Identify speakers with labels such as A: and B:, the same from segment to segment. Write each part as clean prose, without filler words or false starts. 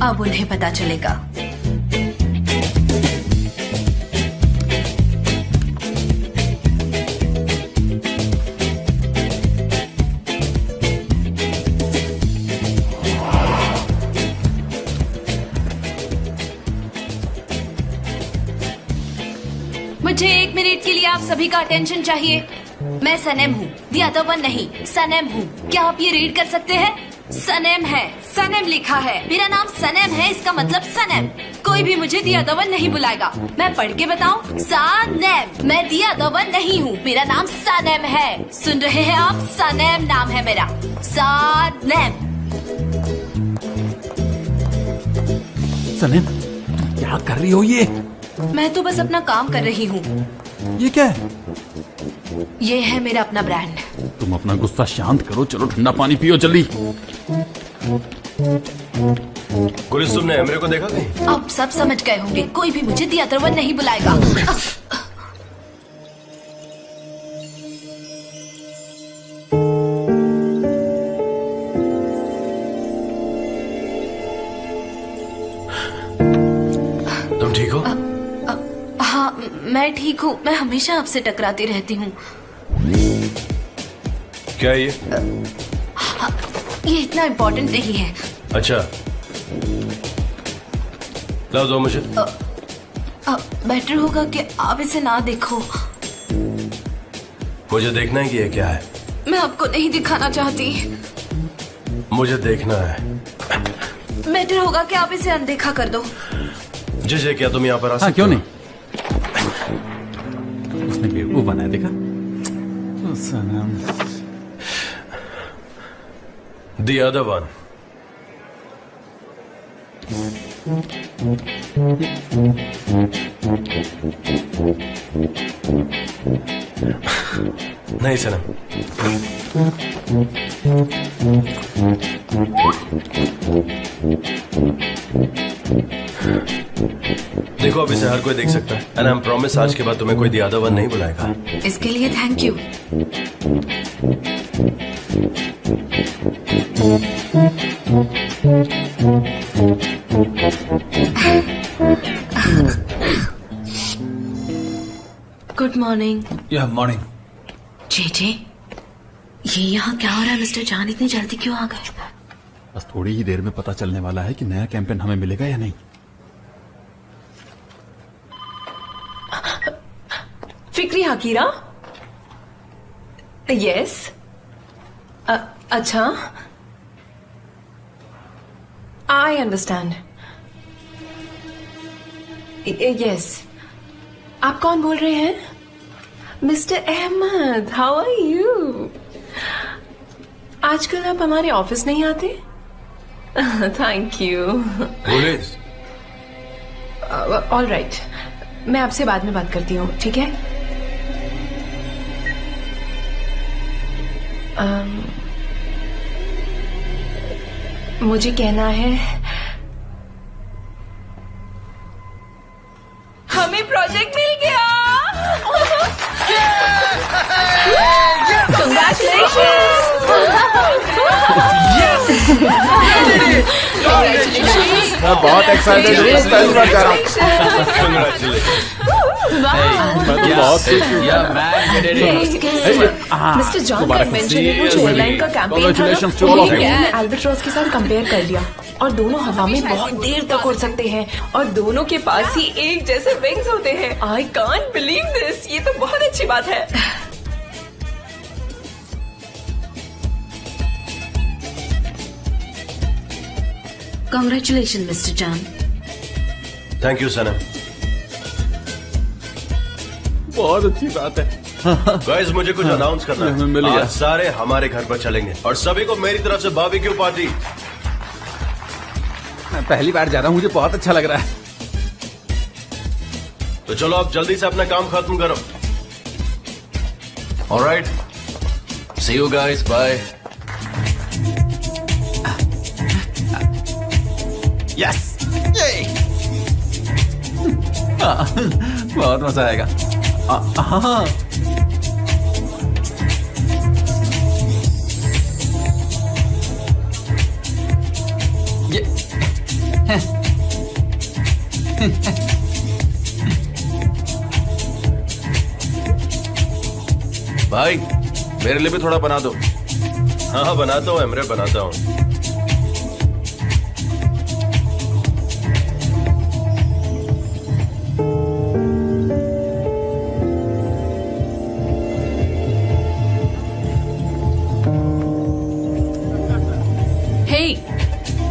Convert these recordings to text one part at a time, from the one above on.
A: अब उन्हें पता चलेगा। मुझे 1 मिनट के लिए आप सभी का अटेंशन चाहिए। मैं सनम हूँ, द अदर वन नहीं, सनम हूँ। क्या आप ये रीड कर सकते हैं? सनम है, सनम लिखा है। मेरा नाम सनम है, इसका मतलब सनम। कोई भी मुझे द अदर वन नहीं बुलाएगा। मैं पढ़ के बताऊं? सनम। मैं द अदर वन नहीं हूँ, मेरा नाम सनम है। सुन रहे हैं आप? सनम नाम है मेरा, सनम।
B: सनम, क्या कर रही हो ये?
A: मैं तो बस अपना काम कर रही हूँ।
B: ये क्या है?
A: ये है मेरा अपना ब्रांड।
B: तुम अपना गुस्सा शांत करो, चलो ठंडा पानी पियो जल्दी।
C: पुलिस, तुमने एमरे को देखा कहीं?
A: अब सब समझ गए होंगे, कोई भी मुझे द अदर वन नहीं बुलाएगा।
C: तुम ठीक हो?
A: हाँ, मैं ठीक हूँ। मैं हमेशा आपसे टकराती रहती हूँ।
C: क्या है ये?
A: ये इतना इम्पोर्टेंट नहीं है।
C: अच्छा, लाओ दो मुझे।
A: बेटर होगा कि आप इसे ना देखो।
C: मुझे देखना है कि ये क्या है।
A: मैं आपको नहीं दिखाना चाहती।
C: मुझे देखना है।
A: बेटर होगा कि आप इसे अनदेखा कर दो।
C: जय, क्या तुम यहाँ पर आ सकते
B: हाँ, क्यों
C: हो?
B: नहीं? उसने बेवकूफ बनाया, देखा? सनम।
C: The other one. नहीं सनम, देखो अब इसे हर कोई देख सकता है। एंड आई एम प्रॉमिस, आज के बाद तुम्हें कोई द अदर वन नहीं बुलाएगा।
A: इसके लिए थैंक यू। Good morning.
B: या मॉर्निंग।
A: जे, ये यहाँ क्या हो रहा है मिस्टर जान? इतनी जल्दी क्यों आ गए?
B: बस थोड़ी ही देर में पता चलने वाला है कि नया कैंपेन हमें मिलेगा या नहीं।
D: फिक्री हकीरा? यस। अच्छा, आई अंडरस्टैंड। यस। आप कौन बोल रहे हैं? Mister Ahmed, how are you? आजकल आप हमारे ऑफिस नहीं आते? Thank you.
C: Police,
D: all right, मैं आपसे बाद में बात करती हूँ, ठीक है? मुझे कहना है हमें प्रोजेक्ट मिल गया।
E: मैं बहुत एक्साइटेड हूँ, पहली बार जा रहा हूँ।
D: मिस्टर जॉन का इन्वेंशन ने मुझे एयरलाइन का कैंपेन था, अल्बाट्रॉस के साथ कंपेयर कर लिया और दोनों हवा में बहुत देर तक उड़ सकते हैं और दोनों के पास ही एक जैसे विंग्स होते हैं। आई कांट बिलीव दिस, ये तो बहुत अच्छी बात है।
A: Congratulations, Mr. John.
C: Thank you Sanam.
B: बहुत अच्छी बात है।
C: गाइस, मुझे कुछ अनाउंस करना
B: हमें मिल
C: है।
B: गया।
C: आज सारे हमारे घर पर चलेंगे और सभी को मेरी तरफ से बारबेक्यू पार्टी।
B: मैं पहली बार जा रहा हूँ, मुझे बहुत अच्छा लग रहा है।
C: तो चलो आप जल्दी से अपना काम खत्म करो। Alright, see you guys, bye.
B: Yes, बहुत मजा आएगा। हाँ,
C: भाई मेरे लिए भी थोड़ा बना दो। हाँ बनाता हूँ एमरे, बनाता हूँ।
D: हे,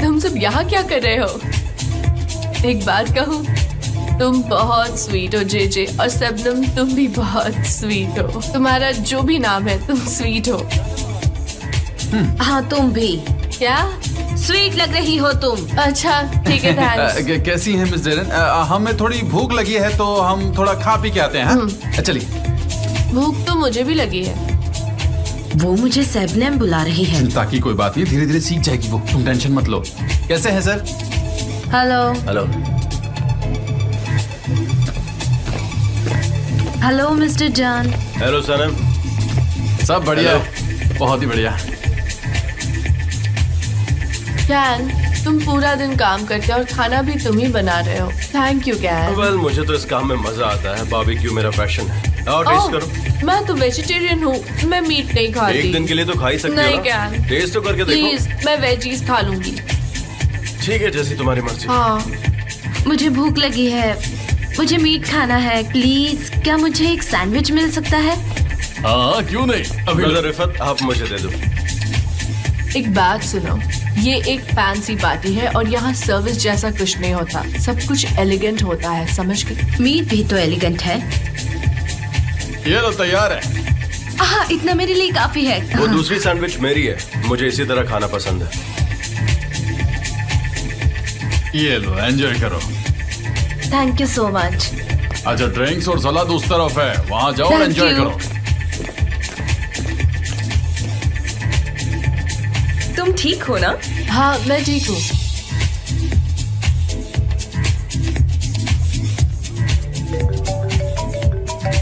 D: तुम सब यहाँ क्या कर रहे हो? एक बात कहूँ, तुम बहुत स्वीट हो जेजे, और शबनम तुम भी बहुत स्वीट हो। तुम्हारा जो भी नाम है, तुम स्वीट हो।
A: हाँ तुम भी
D: क्या?
A: स्वीट लग रही हो तुम।
D: अच्छा ठीक है, थैंक्स।
B: कैसी हैं मिस डेरन? हमें थोड़ी भूख लगी है तो हम थोड़ा खा पी के आते हैं। हाँ? चलिए।
D: भूख तो मुझे भी लगी है।
A: वो मुझे शबनम बुला रही है।
B: चिंता की कोई बात नहीं, धीरे धीरे सीख जाएगी वो, तुम टेंशन मत लो। कैसे हैं sir?
A: Hello
C: hello.
A: Hello mister John.
C: Hello Sanam.
B: सब बढ़िया, बहुत ही बढ़िया।
D: कैन, तुम पूरा दिन काम करते हो और खाना भी तुम ही बना रहे हो। Thank you can.
C: वेल मुझे तो इस काम में मजा आता है। बारबेक्यू मेरा पैशन है। और टेस्ट करो।
D: मैं तो वेजिटेरियन हूँ, मैं मीट नहीं खाती।
C: एक दिन के लिए तो खा ही सकते हो
D: नहीं
C: ना।
D: कैन,
C: टेस्ट तो करके देखो।
D: प्लीज, मैं वेजीज खा लूंगी।
C: ठीक है, जैसी तुम्हारी मर्जी।
D: हाँ,
A: मुझे भूख लगी है, मुझे मीट खाना है। प्लीज क्या मुझे एक सैंडविच मिल सकता है?
B: हाँ क्यों नहीं, अभी
C: ब्रदर रिफत, आप मुझे दे दो।
D: एक बात सुनो, ये एक फैंसी पार्टी है और यहाँ सर्विस जैसा कुछ नहीं होता। सब कुछ एलिगेंट होता है, समझ गए?
A: मीट भी तो एलिगेंट है।
B: ये लो तैयार है।
A: हाँ इतना मेरे लिए काफी है।
C: वो दूसरी सैंडविच मेरी है, मुझे इसी तरह खाना पसंद है।
B: ये लो, एंजॉय करो।
A: Thank you so much.
B: अच्छा, ड्रिंक्स और सलाद उस तरफ है, वहाँ जाओ और
A: Thank
B: एंजॉय
A: you.
B: करो।
D: तुम ठीक हो ना? हाँ मैं ठीक हूँ।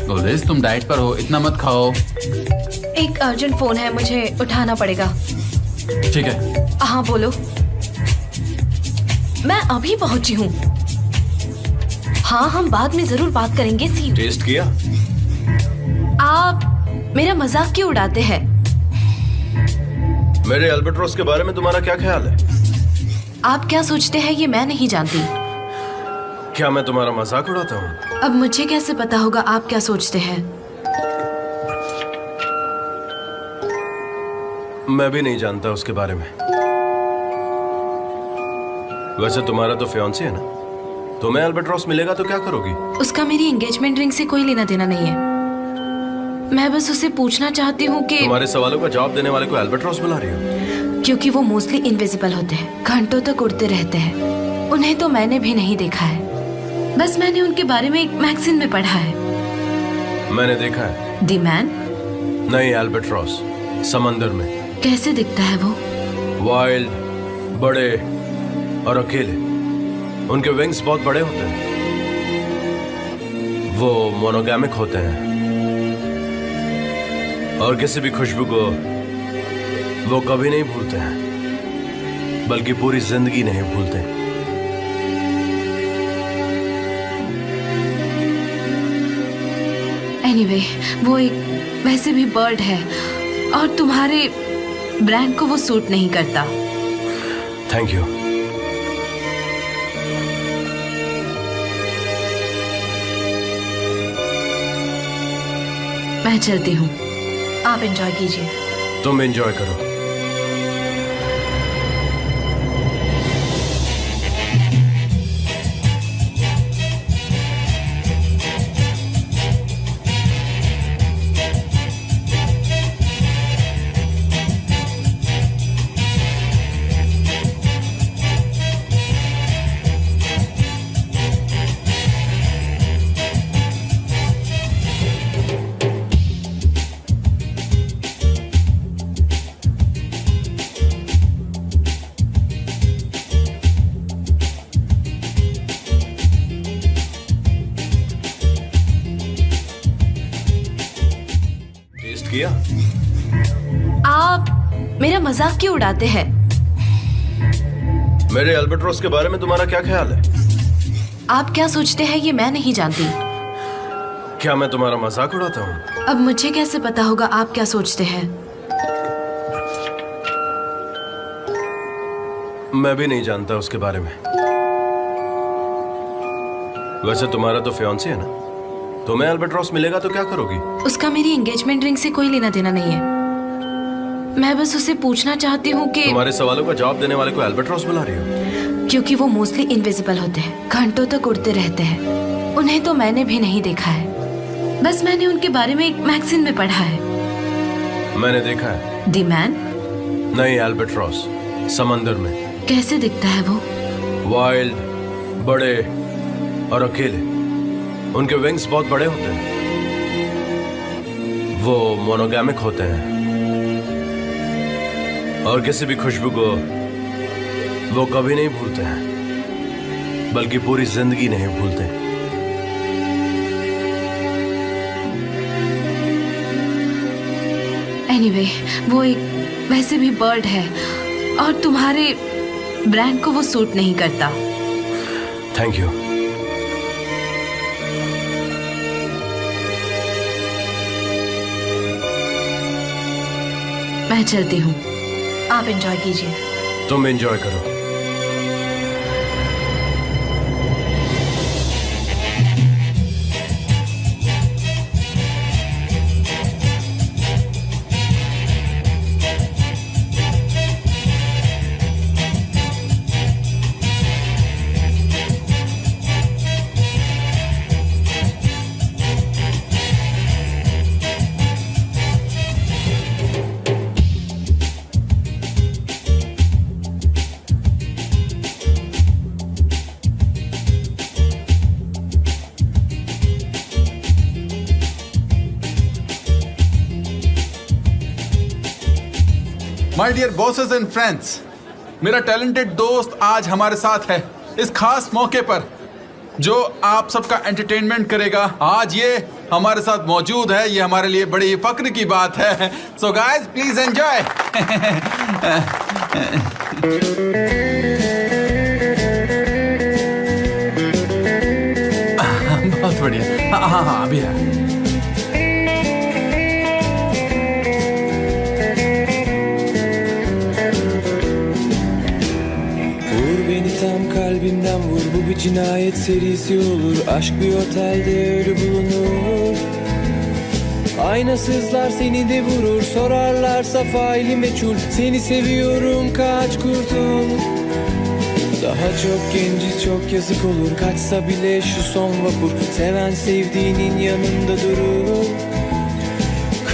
B: गोलदेश, तुम डाइट पर हो, इतना मत खाओ।
A: एक अर्जेंट फोन है, मुझे उठाना पड़ेगा।
B: ठीक है।
A: हाँ बोलो। मैं अभी पहुंची हूँ। हाँ हम बाद में जरूर बात करेंगे। सी यू।
C: टेस्ट किया?
A: आप मेरा मजाक क्यों उड़ाते हैं?
C: मेरे अल्बाट्रोस के बारे में तुम्हारा क्या ख्याल है?
A: आप क्या सोचते हैं ये मैं नहीं जानती।
C: क्या मैं तुम्हारा मजाक उड़ाता हूँ?
A: अब मुझे कैसे पता होगा आप क्या सोचते हैं?
C: मैं भी नहीं जानता उसके बारे में। वैसे तुम्हारा तो फियांसी है ना, तुम्हें अल्बाट्रोस मिलेगा तो क्या करोगी?
A: उसका मेरी एंगेजमेंट रिंग से कोई लेना देना नहीं है। मैं बस उसे पूछना चाहती हूँ कि
C: तुम्हारे सवालों का जवाब देने वाले को अल्बाट्रोस बुला रही हो?
A: क्योंकि वो मोस्टली इनविजिबल होते हैं, घंटों तक उड़ते रहते हैं। उन्हें तो मैंने भी नहीं देखा है, बस मैंने उनके बारे में एक मैगजीन में पढ़ा है।
C: मैंने देखा है।
A: The man?
C: नहीं, अल्बाट्रोस समंदर में।
A: कैसे दिखता है वो?
C: वाइल्ड, बड़े और अकेले। उनके विंग्स बहुत बड़े होते हैं। वो मोनोगैमिक होते हैं और किसी भी खुशबू को वो कभी नहीं भूलते हैं, बल्कि पूरी जिंदगी नहीं भूलते।
A: एनीवे, वो एक वैसे भी बर्ड है और तुम्हारे ब्रांड को वो सूट नहीं करता।
C: Thank you.
A: मैं चलती हूँ, आप एंजॉय कीजिए।
C: तुम एंजॉय करो। टेस्ट किया?
A: आप मेरा मजाक क्यों उड़ाते हैं?
C: मेरे अल्बाट्रॉस के बारे में तुम्हारा क्या ख्याल है?
A: आप क्या सोचते हैं ये मैं नहीं जानती।
C: क्या मैं तुम्हारा मजाक उड़ाता हूँ?
A: अब मुझे कैसे पता होगा आप क्या सोचते हैं?
C: मैं भी नहीं जानता उसके बारे में। वैसे तुम्हारा तो फियांसी है ना, तुम्हें अल्बाट्रॉस मिलेगा तो क्या करोगी?
A: उसका मेरी एंगेजमेंट रिंग से कोई लेना देना नहीं है। मैं बस उसे पूछना चाहती हूँ कि
C: तुम्हारे सवालों का जवाब देने वाले को अल्बाट्रॉस बुला रही हो?
A: क्योंकि वो मोस्टली इनविजिबल होते हैं, घंटों तक उड़ते रहते हैं। उन्हें तो मैंने भी नहीं देखा है, बस मैंने उनके बारे में एक मैगजीन में पढ़ा है।
C: मैंने देखा है।
A: The man? नहीं,
C: अल्बाट्रॉस समंदर में।
A: कैसे दिखता है वो?
C: वाइल्ड, बड़े और अकेले। उनके विंग्स बहुत बड़े होते हैं। वो मोनोगैमिक होते हैं और किसी भी खुशबू को वो कभी नहीं भूलते हैं, बल्कि पूरी जिंदगी नहीं भूलते।
A: एनीवे, वो एक वैसे भी बर्ड है और तुम्हारे ब्रांड को वो सूट नहीं करता।
C: Thank you.
A: मैं चलती हूँ, आप एंजॉय कीजिए।
C: तुम एंजॉय करो।
B: My dear bosses and friends, मेरा टैलेंटेड दोस्त आज हमारे साथ है इस खास मौके पर जो आप सबका एंटरटेनमेंट करेगा। आज ये हमारे साथ मौजूद है, ये हमारे लिए बड़ी ही फक्र की बात है। So guys please enjoy. बहुत बढ़िया। हाँ अभी है।
F: Kalbimden vur, bu bir cinayet serisi olur. Aşk bir otelde ölü bulunur. Aynasızlar seni de vurur. Sorarlarsa faili meçhul. Seni seviyorum, kaç kurtul. Daha çok genciz, çok yazık olur. Kaçsa bile şu son vapur. Seven sevdiğinin yanında durur.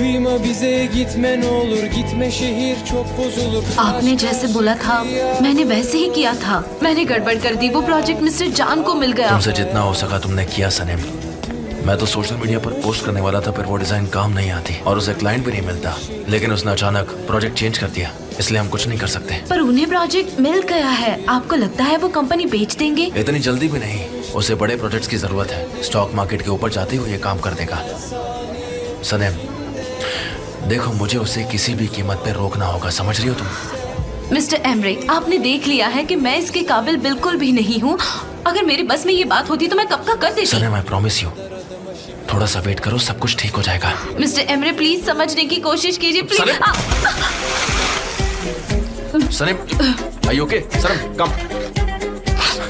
F: Kıyma bize, gitme ne olur. Gitme, şehir çok bozulur.
A: आपने जैसे बोला था मैंने वैसे ही किया था। मैंने गड़बड़ कर दी, वो प्रोजेक्ट मिस्टर जान को मिल गया।
G: तुमसे जितना हो सका तुमने किया सनम। मैं तो सोशल मीडिया पर पोस्ट करने वाला था, फिर वो डिजाइन काम नहीं आती और उसे क्लाइंट भी नहीं मिलता। लेकिन उसने अचानक प्रोजेक्ट चेंज कर दिया, इसलिए हम कुछ नहीं कर सकते।
A: पर उन्हें प्रोजेक्ट मिल गया है, आपको लगता है वो कंपनी बेच देंगे?
G: इतनी जल्दी भी नहीं, उसे बड़े प्रोजेक्ट्स की जरूरत है। स्टॉक मार्केट के ऊपर जाते हुए ये काम कर देगा। सनम देखो, मुझे उसे किसी भी कीमत पे रोकना होगा, समझ रही हो तुम?
A: मिस्टर एमरे, आपने देख लिया है कि मैं इसके काबिल बिल्कुल भी नहीं हूँ। अगर मेरे बस में ये बात होती तो मैं कब का कर देती।
G: सनम आई प्रॉमिस यू, थोड़ा सा वेट करो, सब कुछ ठीक हो जाएगा।
A: मिस्टर एमरे प्लीज समझने की कोशिश कीजिए please.
G: Sanam are you okay? Sanam come.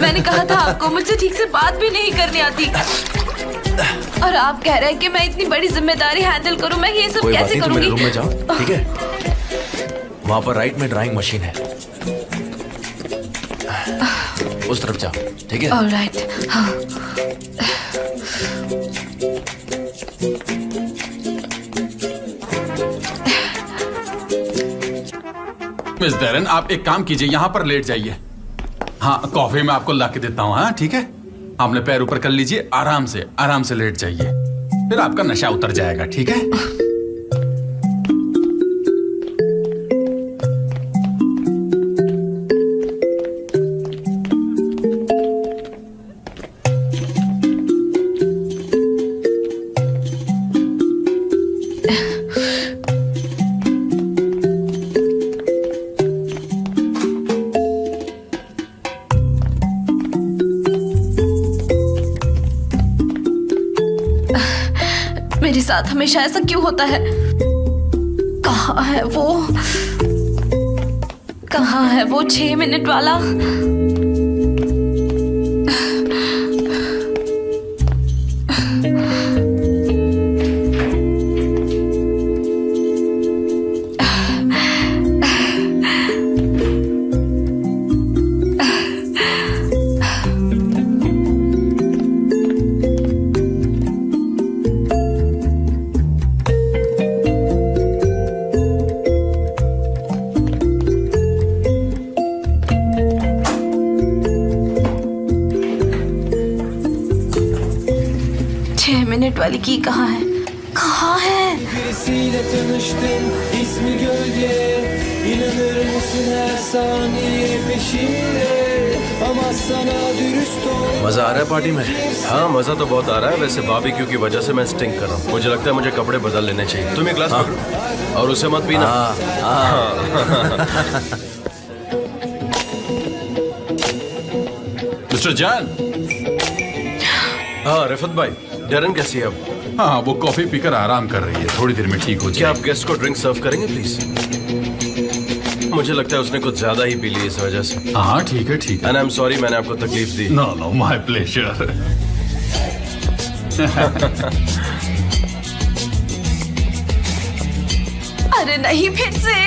A: मैंने कहा था आपको मुझसे ठीक से बात भी नहीं करनी आती और आप कह रहे हैं कि मैं इतनी बड़ी जिम्मेदारी हैंडल करूं। मैं ये सब कैसे
G: नहीं,
A: करूंगी?
G: तुम रूम में जाओ, ठीक है? वहां पर राइट में ड्राइंग मशीन है, उस तरफ जाओ, ठीक है?
A: ऑलराइट, हाँ।
B: मिस डेरन, आप एक काम कीजिए, यहाँ पर लेट जाइए। हाँ, कॉफी मैं आपको ला के देता हूँ। हाँ ठीक है, आपने पैर ऊपर कर लीजिए, आराम से लेट जाइए, फिर आपका नशा उतर जाएगा, ठीक है?
A: मेरे साथ हमेशा ऐसा क्यों होता है? कहाँ है वो? कहाँ है वो 6 मिनट वाला? मिनट वाली की कहाँ है? कहाँ है?
F: Birisiyle tanıştım, ismi Gölge. İnanır mısın her saniye peşimde? Ama sana dürüst ol.
C: मजा आ रहा है पार्टी में? हाँ मजा तो बहुत आ रहा है। वैसे बारबेक्यू की वजह से मैं स्टिंग कर रहा हूँ। मुझे लगता है मुझे कपड़े बदल लेने चाहिए। तुम एक ग्लास पकड़ो और उसे मत पीना।
B: मिस्टर जैन।
C: हाँ रिफत भाई, डरन कैसी है अब?
B: हाँ वो कॉफी पीकर आराम कर रही है, थोड़ी देर में ठीक हो
C: क्या
B: जाएगी।
C: आप गेस्ट को ड्रिंक सर्व करेंगे प्लीज? मुझे लगता है उसने कुछ ज्यादा ही पी ली इस वजह से।
B: हाँ ठीक है ठीक है।
C: एंड आई एम सॉरी मैंने आपको तकलीफ दी।
B: No no my pleasure.
A: अरे नहीं फिर से।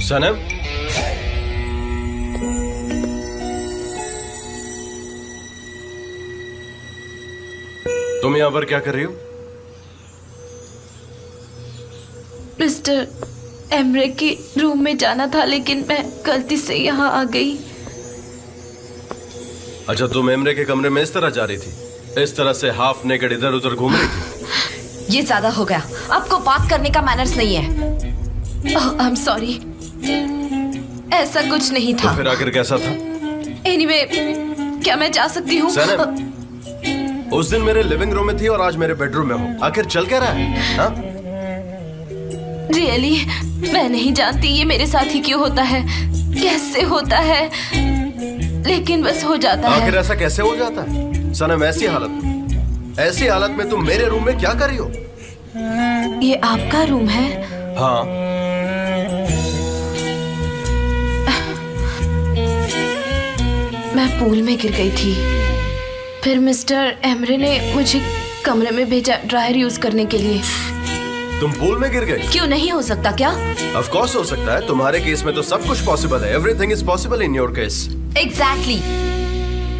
C: सनम, तुम यहाँ पर क्या कर रही हो?
A: मिस्टर एमरे के रूम में जाना था लेकिन मैं गलती से यहाँ आ गई।
C: अच्छा तुम एमरे के कमरे में इस तरह जा रही थी, इस तरह से हाफ नेकेड इधर उधर घूम रही थी?
A: ये ज्यादा हो गया, आपको बात करने का मैनर्स नहीं है। आई एम सॉरी, ऐसा कुछ नहीं था।
C: तो फिर आखिर कैसा था?
A: एनीवे, क्या मैं जा सकती हूँ?
C: सनम, उस दिन मेरे लिविंग रूम में थी और आज मेरे बेडरूम में हो, आखिर चल क्या रहा है? हाँ?
A: रियली मैं नहीं जानती ये मेरे साथ ही क्यों होता है, कैसे होता है, लेकिन बस हो जाता है।
C: आखिर ऐसा कैसे हो जाता है? सनम ऐसी हालत में तुम मेरे रूम में क्या कर रही हो?
A: ये आपका रूम है?
C: हाँ।
A: मैं पूल में गिर गई थी, फिर मिस्टर एमरे ने मुझे कमरे में भेजा ड्रायर यूज करने के लिए।
C: तुम पूल में गिर गई?
A: क्यों नहीं हो सकता क्या?
C: ऑफ कोर्स हो सकता है, तुम्हारे केस में तो सब कुछ पॉसिबल है। Everything is possible in your case.
A: Exactly.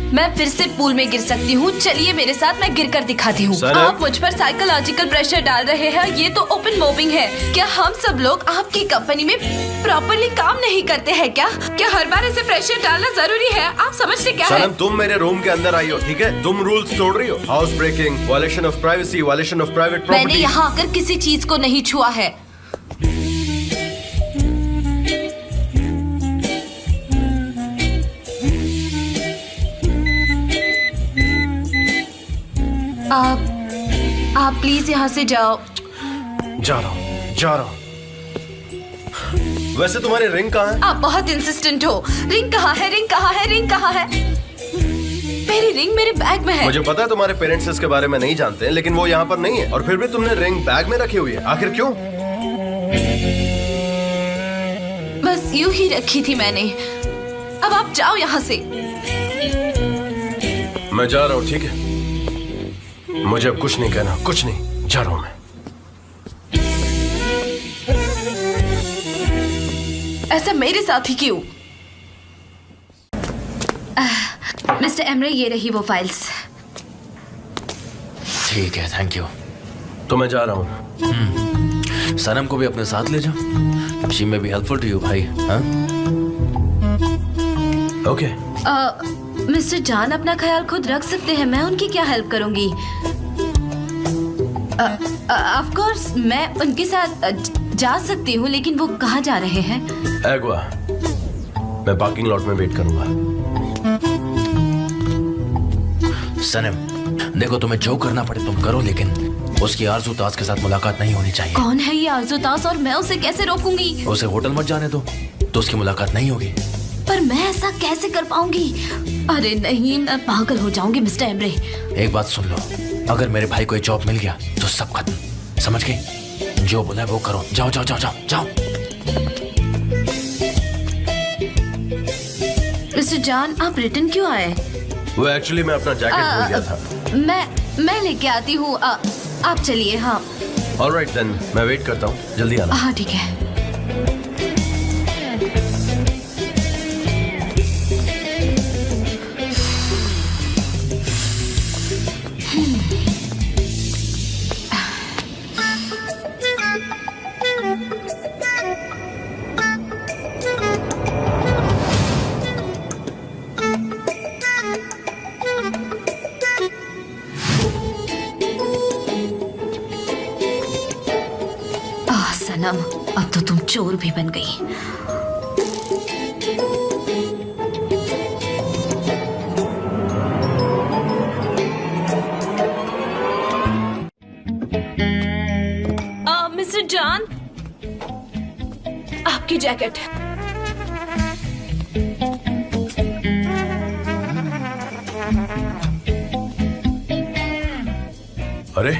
A: मैं फिर से पूल में गिर सकती हूँ, चलिए मेरे साथ, मैं गिर कर दिखाती हूँ। आप मुझ पर साइकोलॉजिकल प्रेशर डाल रहे हैं, ये तो ओपन मॉबिंग है। क्या हम सब लोग आपकी कंपनी में प्रॉपरली काम नहीं करते हैं क्या? क्या हर बार ऐसे प्रेशर डालना जरूरी है? आप समझते क्या है?
C: सनम तुम मेरे रूम के अंदर आई हो, ठीक है? तुम रूल्स तोड़ रही हो। House breaking, violation of privacy, violation of private property.
A: मैंने यहाँ आकर किसी चीज को नहीं छुआ है। आप प्लीज यहाँ से जाओ।
C: जा रहा हूँ। वैसे तुम्हारी रिंग कहाँ है?
A: आप बहुत इंसिस्टेंट हो। रिंग कहाँ है? रिंग कहाँ है? रिंग कहाँ है? मेरी रिंग मेरे बैग में है।
C: मुझे पता है तुम्हारे पेरेंट्स इसके बारे में नहीं जानते हैं, लेकिन वो यहाँ पर नहीं है और फिर भी तुमने रिंग बैग में रखी हुई है। आखिर क्यों?
A: बस यूं ही रखी थी मैंने। अब आप जाओ यहाँ से।
C: मैं जा रहा हूँ, ठीक है? मुझे अब कुछ नहीं कहना, कुछ नहीं, जा रहा हूँ मैं।
A: ऐसा मेरे साथ ही क्यों? मिस्टर एमरे, ये रही वो फाइल्स।
G: ठीक है, थैंक यू।
C: तो मैं जा रहा हूँ।
G: सनम को भी अपने साथ ले जाओ। She may be helpful to you भाई। हाँ ओके।
A: मिस्टर जान अपना ख्याल खुद रख सकते हैं, मैं उनकी क्या हेल्प करूंगी। ऑफ कोर्स मैं उनके साथ जा सकती हूँ, लेकिन वो कहाँ जा रहे हैं?
C: एग्वा, मैं पार्किंग लॉट में वेट करूंगा।
G: सनम देखो, तुम्हें जो करना पड़े तुम करो, लेकिन उसकी आरज़ू ताज के साथ मुलाकात नहीं होनी चाहिए।
A: कौन है ये आरज़ू ताज और मैं उसे कैसे रोकूंगी?
G: उसे होटल मत जाने दो तो उसकी मुलाकात नहीं होगी।
A: पर मैं ऐसा कैसे कर पाऊंगी? अरे नहीं, मैं पागल हो जाऊंगी मिस्टर एमरे।
G: एक बात सुन लो, अगर मेरे भाई को एक जॉब मिल गया तो सब खत्म, समझ गई? जो बोला है वो करो। जाओ जाओ जाओ जाओ जाओ।
A: मिस्टर जान आप रिटर्न क्यों आए?
C: वो एक्चुअली मैं अपना जैकेट भूल गया था।
A: मैं लेके आती हूँ, आप चलिए। हाँ
C: ऑलराइट देन, मैं वेट करता हूँ, जल्दी आना।
A: हाँ ठीक है। सनम, अब तो तुम चोर भी बन गई। मिस्टर जान, आपकी जैकेट।
C: अरे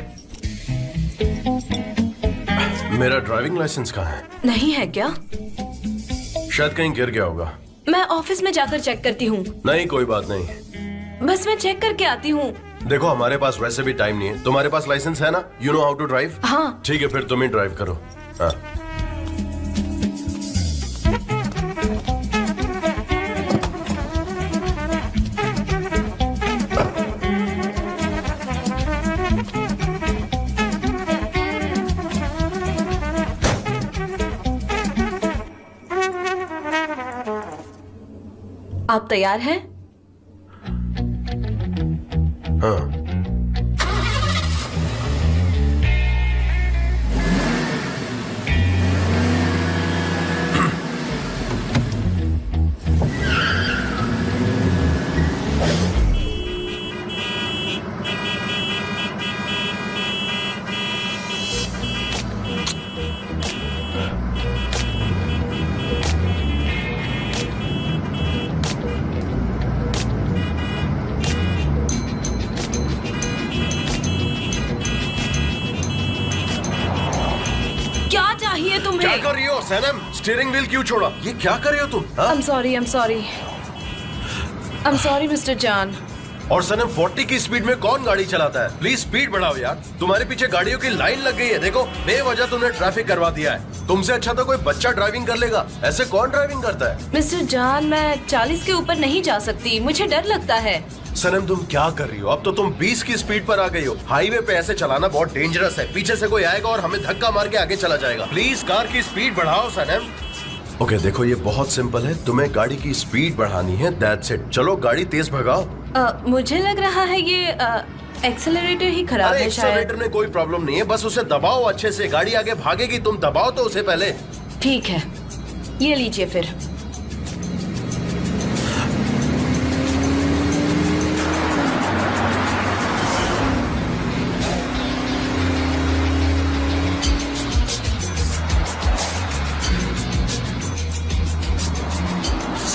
C: मेरा ड्राइविंग लाइसेंस कहाँ है?
D: नहीं है क्या?
C: शायद कहीं गिर गया होगा।
D: मैं ऑफिस में जाकर चेक करती हूँ।
C: नहीं कोई बात नहीं,
D: बस मैं चेक करके आती हूँ।
C: देखो हमारे पास वैसे भी टाइम नहीं है। तुम्हारे पास लाइसेंस है ना? You know how to drive?
D: हाँ
C: ठीक है, फिर तुम ही ड्राइव करो। हाँ
D: आप तैयार हैं?
C: हाँ।
D: क्या चाहिए तुम्हें?
C: क्या कर रही हो सनम? स्टीयरिंग व्हील क्यों छोड़ा? ये क्या कर रही हो तुम? हाँ?
D: I'm sorry मिस्टर जान।
C: और सनम 40 की स्पीड में कौन गाड़ी चलाता है? प्लीज स्पीड बढ़ाओ यार। तुम्हारे पीछे गाड़ियों की लाइन लग गई है। देखो बेवजह तुमने ट्रैफिक करवा दिया है। तुमसे अच्छा तो कोई बच्चा ड्राइविंग कर लेगा। ऐसे कौन ड्राइविंग करता है?
D: मिस्टर जान, मैं 40 के ऊपर नहीं जा सकती, मुझे डर लगता है।
C: सनम तुम क्या कर रही हो? अब तो तुम 20 की स्पीड पर आ गई हो। हाईवे पे ऐसे चलाना बहुत डेंजरस है। पीछे से कोई आएगा और हमें धक्का मार के आगे चला जाएगा। प्लीज कार की स्पीड बढ़ाओ सनम। ओके देखो ये बहुत सिंपल है। तुम्हें गाड़ी की स्पीड बढ़ानी है, दैट्स इट। चलो गाड़ी तेज भगाओ।
D: मुझे लग रहा है ये एक्सेलरेटर ही खराब
C: अरे
D: है शायद।
C: एक्सेलरेटर में कोई प्रॉब्लम नहीं है, बस उसे दबाओ अच्छे से। गाड़ी आगे भागेगी, तुम दबाओ तो उसे पहले।
D: ठीक है, ये लीजिए फिर।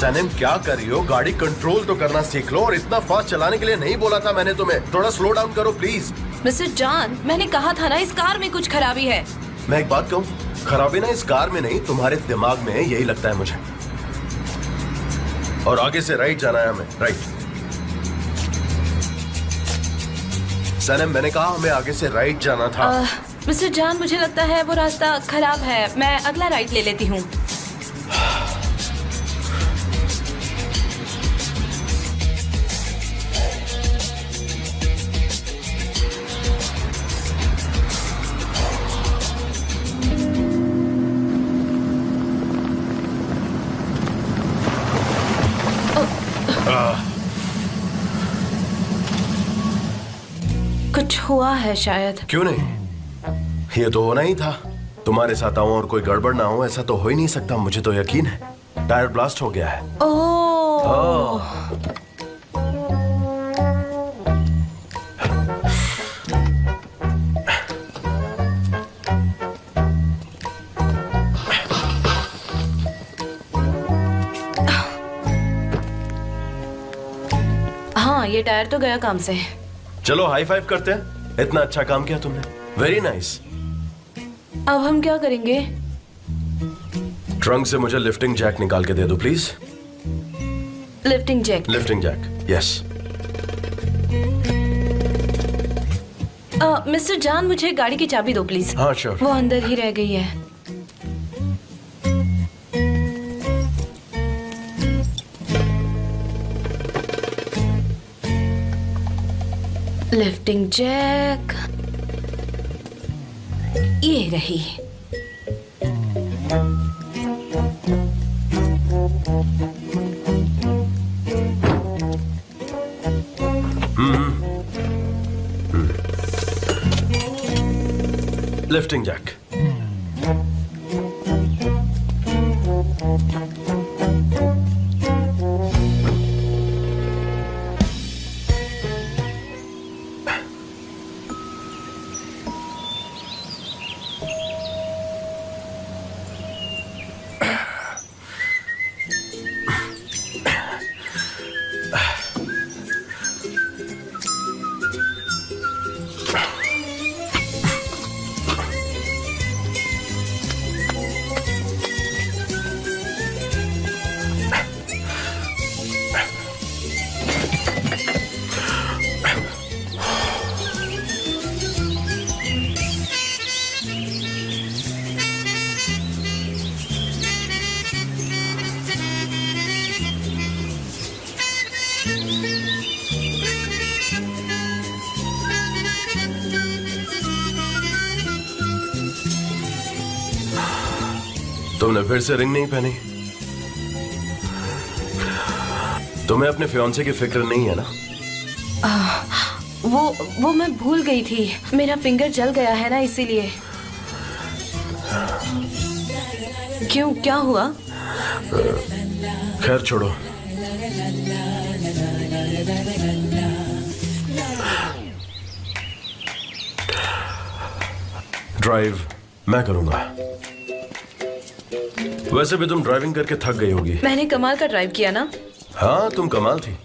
C: सनम क्या कर रही हो? गाड़ी कंट्रोल तो करना सीख लो। और इतना फास्ट चलाने के लिए नहीं बोला था मैंने तुम्हें। थोड़ा स्लो डाउन करो प्लीज।
D: मिस्टर जान, मैंने कहा था ना इस कार में कुछ खराबी है।
C: मैं एक बात कहूँ, खराबी ना इस कार में नहीं, तुम्हारे दिमाग में है, यही लगता है मुझे। और आगे से राइट जाना है हमें, राइट। सनम मैंने कहा हमें आगे से राइट जाना था।
D: मिस्टर जान, मुझे लगता है वो रास्ता खराब है, मैं अगला राइट ले लेती हूँ। कुछ हुआ है शायद।
C: क्यों नहीं, ये तो होना ही था। तुम्हारे साथ आऊं और कोई गड़बड़ ना हो, ऐसा तो हो ही नहीं सकता। मुझे तो यकीन है टायर ब्लास्ट हो गया है।
D: ओह, हाँ ये टायर तो गया काम से।
C: चलो हाई फाइव करते हैं, इतना अच्छा काम किया तुमने, वेरी नाइस।
D: अब हम क्या करेंगे?
C: ट्रंक से मुझे लिफ्टिंग जैक निकाल के दे दो please.
D: Lifting jack?
C: Lifting jack, yes.
D: Mister John, मुझे गाड़ी की चाबी दो प्लीज।
C: हाँ श्योर।
D: वो अंदर ही रह गई है। लिफ्टिंग जैक ये रही।
C: Lifting jack. तुमने फिर से रिंग नहीं पहनी? तुम्हें अपने फियांसे की फिक्र नहीं है ना?
D: वो मैं भूल गई थी। मेरा फिंगर जल गया है ना, इसीलिए। क्यों, क्या हुआ?
C: खैर छोड़ो। ड्राइव मैं करूंगा। वैसे भी तुम ड्राइविंग करके थक गई होगी।
D: मैंने कमाल का ड्राइव किया ना?
C: हाँ तुम कमाल थी।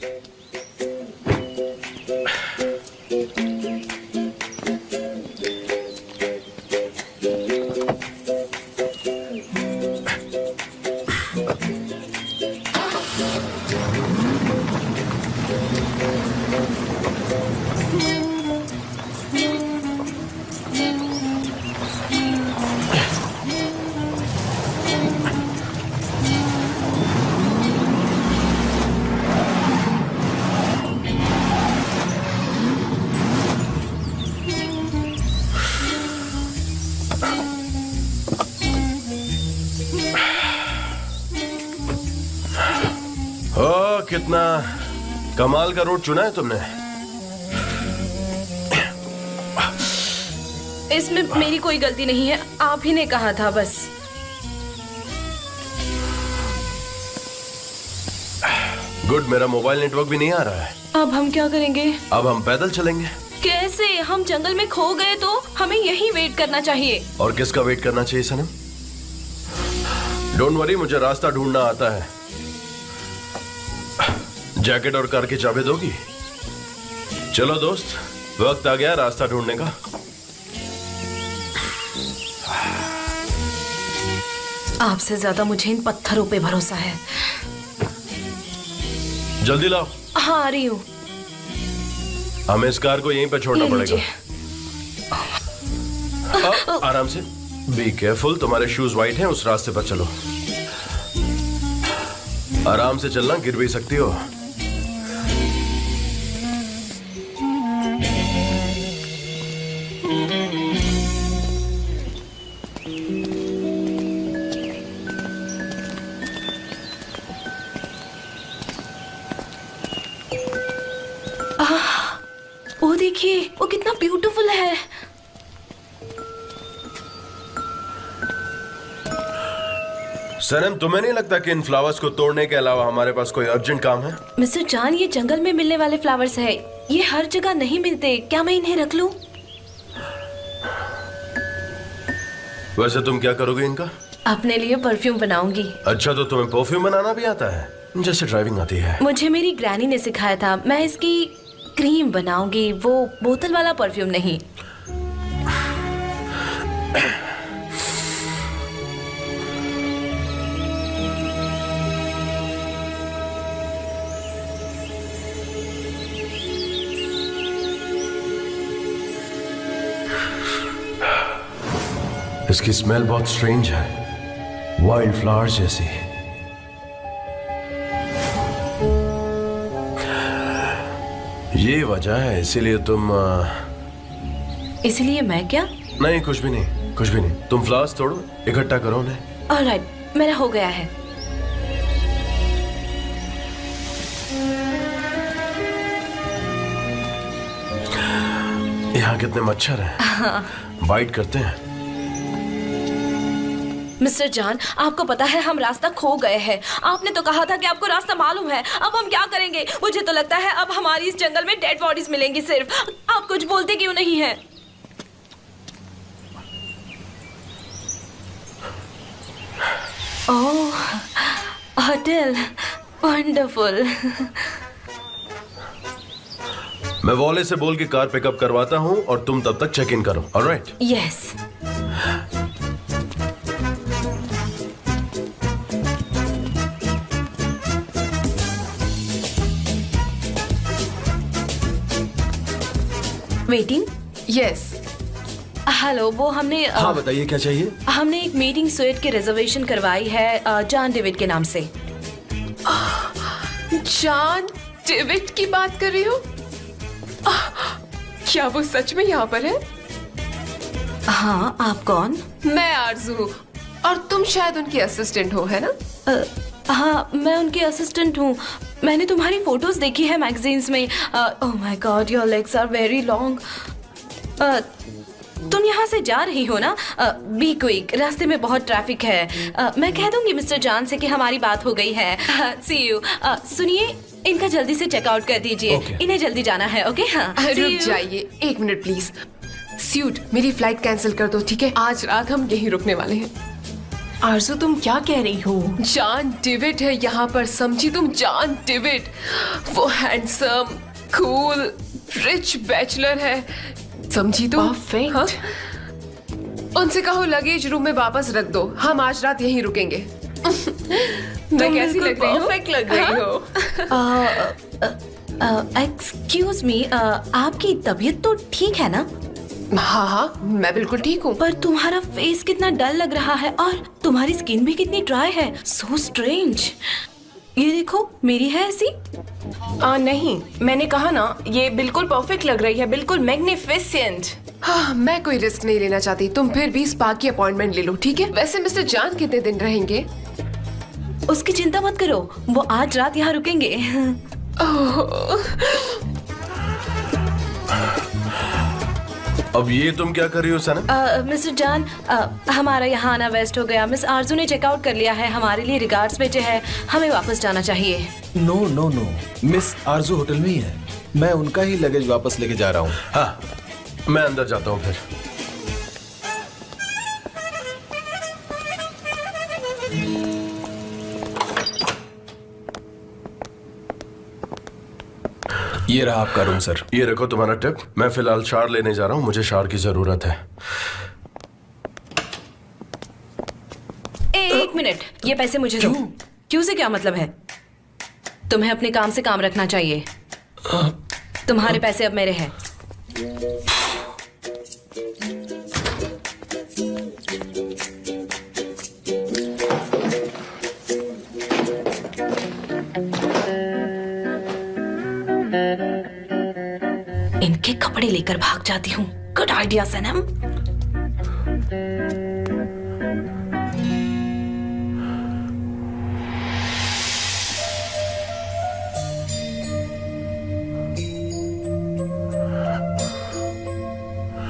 C: कितना कमाल का रूट चुना है तुमने।
D: इसमें मेरी कोई गलती नहीं है, आप ही ने कहा था बस।
C: गुड, मेरा मोबाइल नेटवर्क भी नहीं आ रहा है।
D: अब हम क्या करेंगे?
C: अब हम पैदल चलेंगे।
D: कैसे? हम जंगल में खो गए तो हमें यहीं वेट करना चाहिए।
C: और किसका वेट करना चाहिए सनम? डोंट वरी, मुझे रास्ता ढूंढना आता है। जैकेट और कार की चाबी दोगी? चलो दोस्त, वक्त आ गया रास्ता ढूंढने का।
D: आपसे ज्यादा मुझे इन पत्थरों पे भरोसा है।
C: जल्दी लाओ।
D: हाँ आ रही हूँ।
C: हमें इस कार को यहीं पे छोड़ना पड़ेगा। आराम से, बी केयरफुल। तुम्हारे शूज वाइट हैं, उस रास्ते पर चलो। आराम से चलना, गिर भी सकती हो।
A: वो देखिए, वो कितना ब्यूटीफुल है।
C: सनम, तुम्हें नहीं लगता कि इन फ्लावर्स को तोड़ने के अलावा हमारे पास कोई अर्जेंट काम है?
A: मिस्टर जान, ये जंगल में मिलने वाले फ्लावर्स है, ये हर जगह नहीं मिलते। क्या मैं इन्हें रख लूं?
C: वैसे तुम क्या करोगे इनका?
A: अपने लिए परफ्यूम बनाऊंगी।
C: अच्छा, तो तुम्हें परफ्यूम बनाना भी आता है, जैसे ड्राइविंग आती है।
A: मुझे मेरी ग्रैनी ने सिखाया था। मैं इसकी क्रीम बनाऊंगी, वो बोतल वाला परफ्यूम नहीं।
C: इसकी स्मेल बहुत स्ट्रेंज है, वाइल्ड फ्लावर्स जैसी। ये वजह है, इसीलिए तुम
A: इसलिए मैं क्या?
C: नहीं, कुछ भी नहीं, कुछ भी नहीं। तुम फ्लावर्स तोड़ो, इकट्ठा करो उन्हें।
A: ऑलराइट, मेरा हो गया है।
C: यहाँ कितने मच्छर हैं, बाइट करते हैं।
A: मिस्टर जान, आपको पता है हम रास्ता खो गए हैं। आपने तो कहा था कि आपको रास्ता मालूम है। अब हम क्या करेंगे? मुझे तो लगता है अब हमारी इस जंगल में डेड बॉडीज मिलेंगी सिर्फ। आप कुछ बोलते क्यों नहीं हैं? ओह, होटल, वंडरफुल।
C: मैं वॉले से बोल के कार पिकअप करवाता हूँ और तुम तब तक चेक इन करो। Alright?
A: Yes. Waiting.
D: Yes.
A: Hello, वो हमने
C: हाँ, बताइए क्या चाहिए?
A: हमने एक मीटिंग स्वीट की रिजर्वेशन करवाई है जॉन डेविड के नाम से।
D: जॉन डेविड की बात कर रही हो? क्या वो सच में यहाँ पर है?
A: हाँ, आप कौन?
D: मैं आरजू, और तुम शायद उनकी असिस्टेंट हो, है ना?
A: हाँ, मैं उनकी असिस्टेंट हूँ। मैंने तुम्हारी फोटोज देखी है मैगजीन्स में। Oh my God, your legs are very long. तुम यहाँ से जा रही हो ना? बी क्विक, रास्ते में बहुत ट्रैफिक है। मैं कह दूंगी मिस्टर जान से कि हमारी बात हो गई है। सी यू। सुनिए, इनका जल्दी से चेकआउट कर दीजिए। इन्हें जल्दी जाना है। ओके? हाँ,
D: रुक जाइए, एक मिनट प्लीज। स्यूट, मेरी फ्लाइट कैंसिल कर दो, ठीक है? आज रात हम यहीं रुकने वाले हैं।
A: आरजू, तुम क्या कह रही हो?
D: जॉन डेविड है यहाँ पर, समझी तुम? जॉन डेविड, वो हैंडसम, कूल, रिच बैचलर है, समझी तुम?
A: Perfect.
D: हाँ? उनसे कहो लगेज रूम में वापस रख दो, हम आज रात यहीं रुकेंगे। मैं कैसी लग रही हूँ?
A: परफेक्ट लग रही हो। एक्सक्यूज मी, आपकी तबीयत तो ठीक है ना?
D: हाँ हाँ, मैं बिल्कुल ठीक हूँ।
A: पर तुम्हारा फेस कितना डल लग रहा है और तुम्हारी स्किन भी कितनी ड्राई है। So strange. ये देखो, मेरी है ऐसी?
D: नहीं, मैंने कहा ना, ये बिल्कुल परफेक्ट लग रही है, बिल्कुल मैग्निफिसेंट। हाँ, मैं कोई रिस्क नहीं लेना चाहती। तुम फिर भी स्पा की अपॉइंटमेंट ले लो, ठीक है? वैसे मिस्टर जान कितने दिन रहेंगे?
A: उसकी चिंता मत करो, वो आज रात यहाँ रुकेंगे।
C: अब ये तुम क्या कर रही हो सनम?
A: मिस्टर जान, हमारा यहाँ आना वेस्ट हो गया। मिस आरजू ने चेकआउट कर लिया है, हमारे लिए रिगार्ड्स भेजे हैं। हमें वापस जाना चाहिए।
H: नो नो नो, मिस आरजू होटल में ही है। मैं उनका ही लगेज वापस लेके जा रहा हूँ।
C: हाँ, मैं अंदर जाता हूँ फिर।
H: ये रहा आपका रूम सर।
C: ये रखो तुम्हारा टिप। मैं फिलहाल शार लेने जा रहा हूँ, मुझे शार की जरूरत है।
A: एक मिनट, ये पैसे मुझे दो। क्यों से क्या मतलब है? तुम्हें अपने काम से काम रखना चाहिए। तुम्हारे पैसे अब मेरे हैं। इनके कपड़े लेकर भाग जाती हूँ। गुड आइडिया सनम।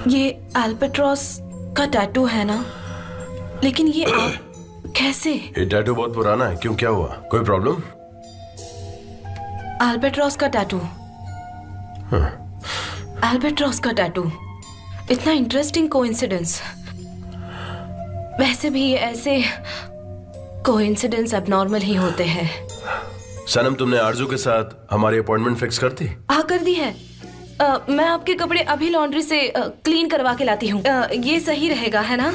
D: ये अल्बाट्रॉस का टैटू है ना, लेकिन ये आप कैसे?
C: ये टैटू बहुत पुराना है, क्यों, क्या हुआ, कोई प्रॉब्लम?
D: अल्बाट्रॉस का टैटू, अल्बाट्रॉस का टैटू, इतना इंटरेस्टिंग कोइंसिडेंस। वैसे भी ऐसे कोइंसिडेंस अबनॉर्मल ही होते हैं।
C: सनम, तुमने आरजू के साथ हमारी अपॉइंटमेंट फिक्स कर दी?
D: हाँ, कर दी है। मैं आपके कपड़े अभी लॉन्ड्री से क्लीन करवा के लाती हूँ। ये सही रहेगा, है ना?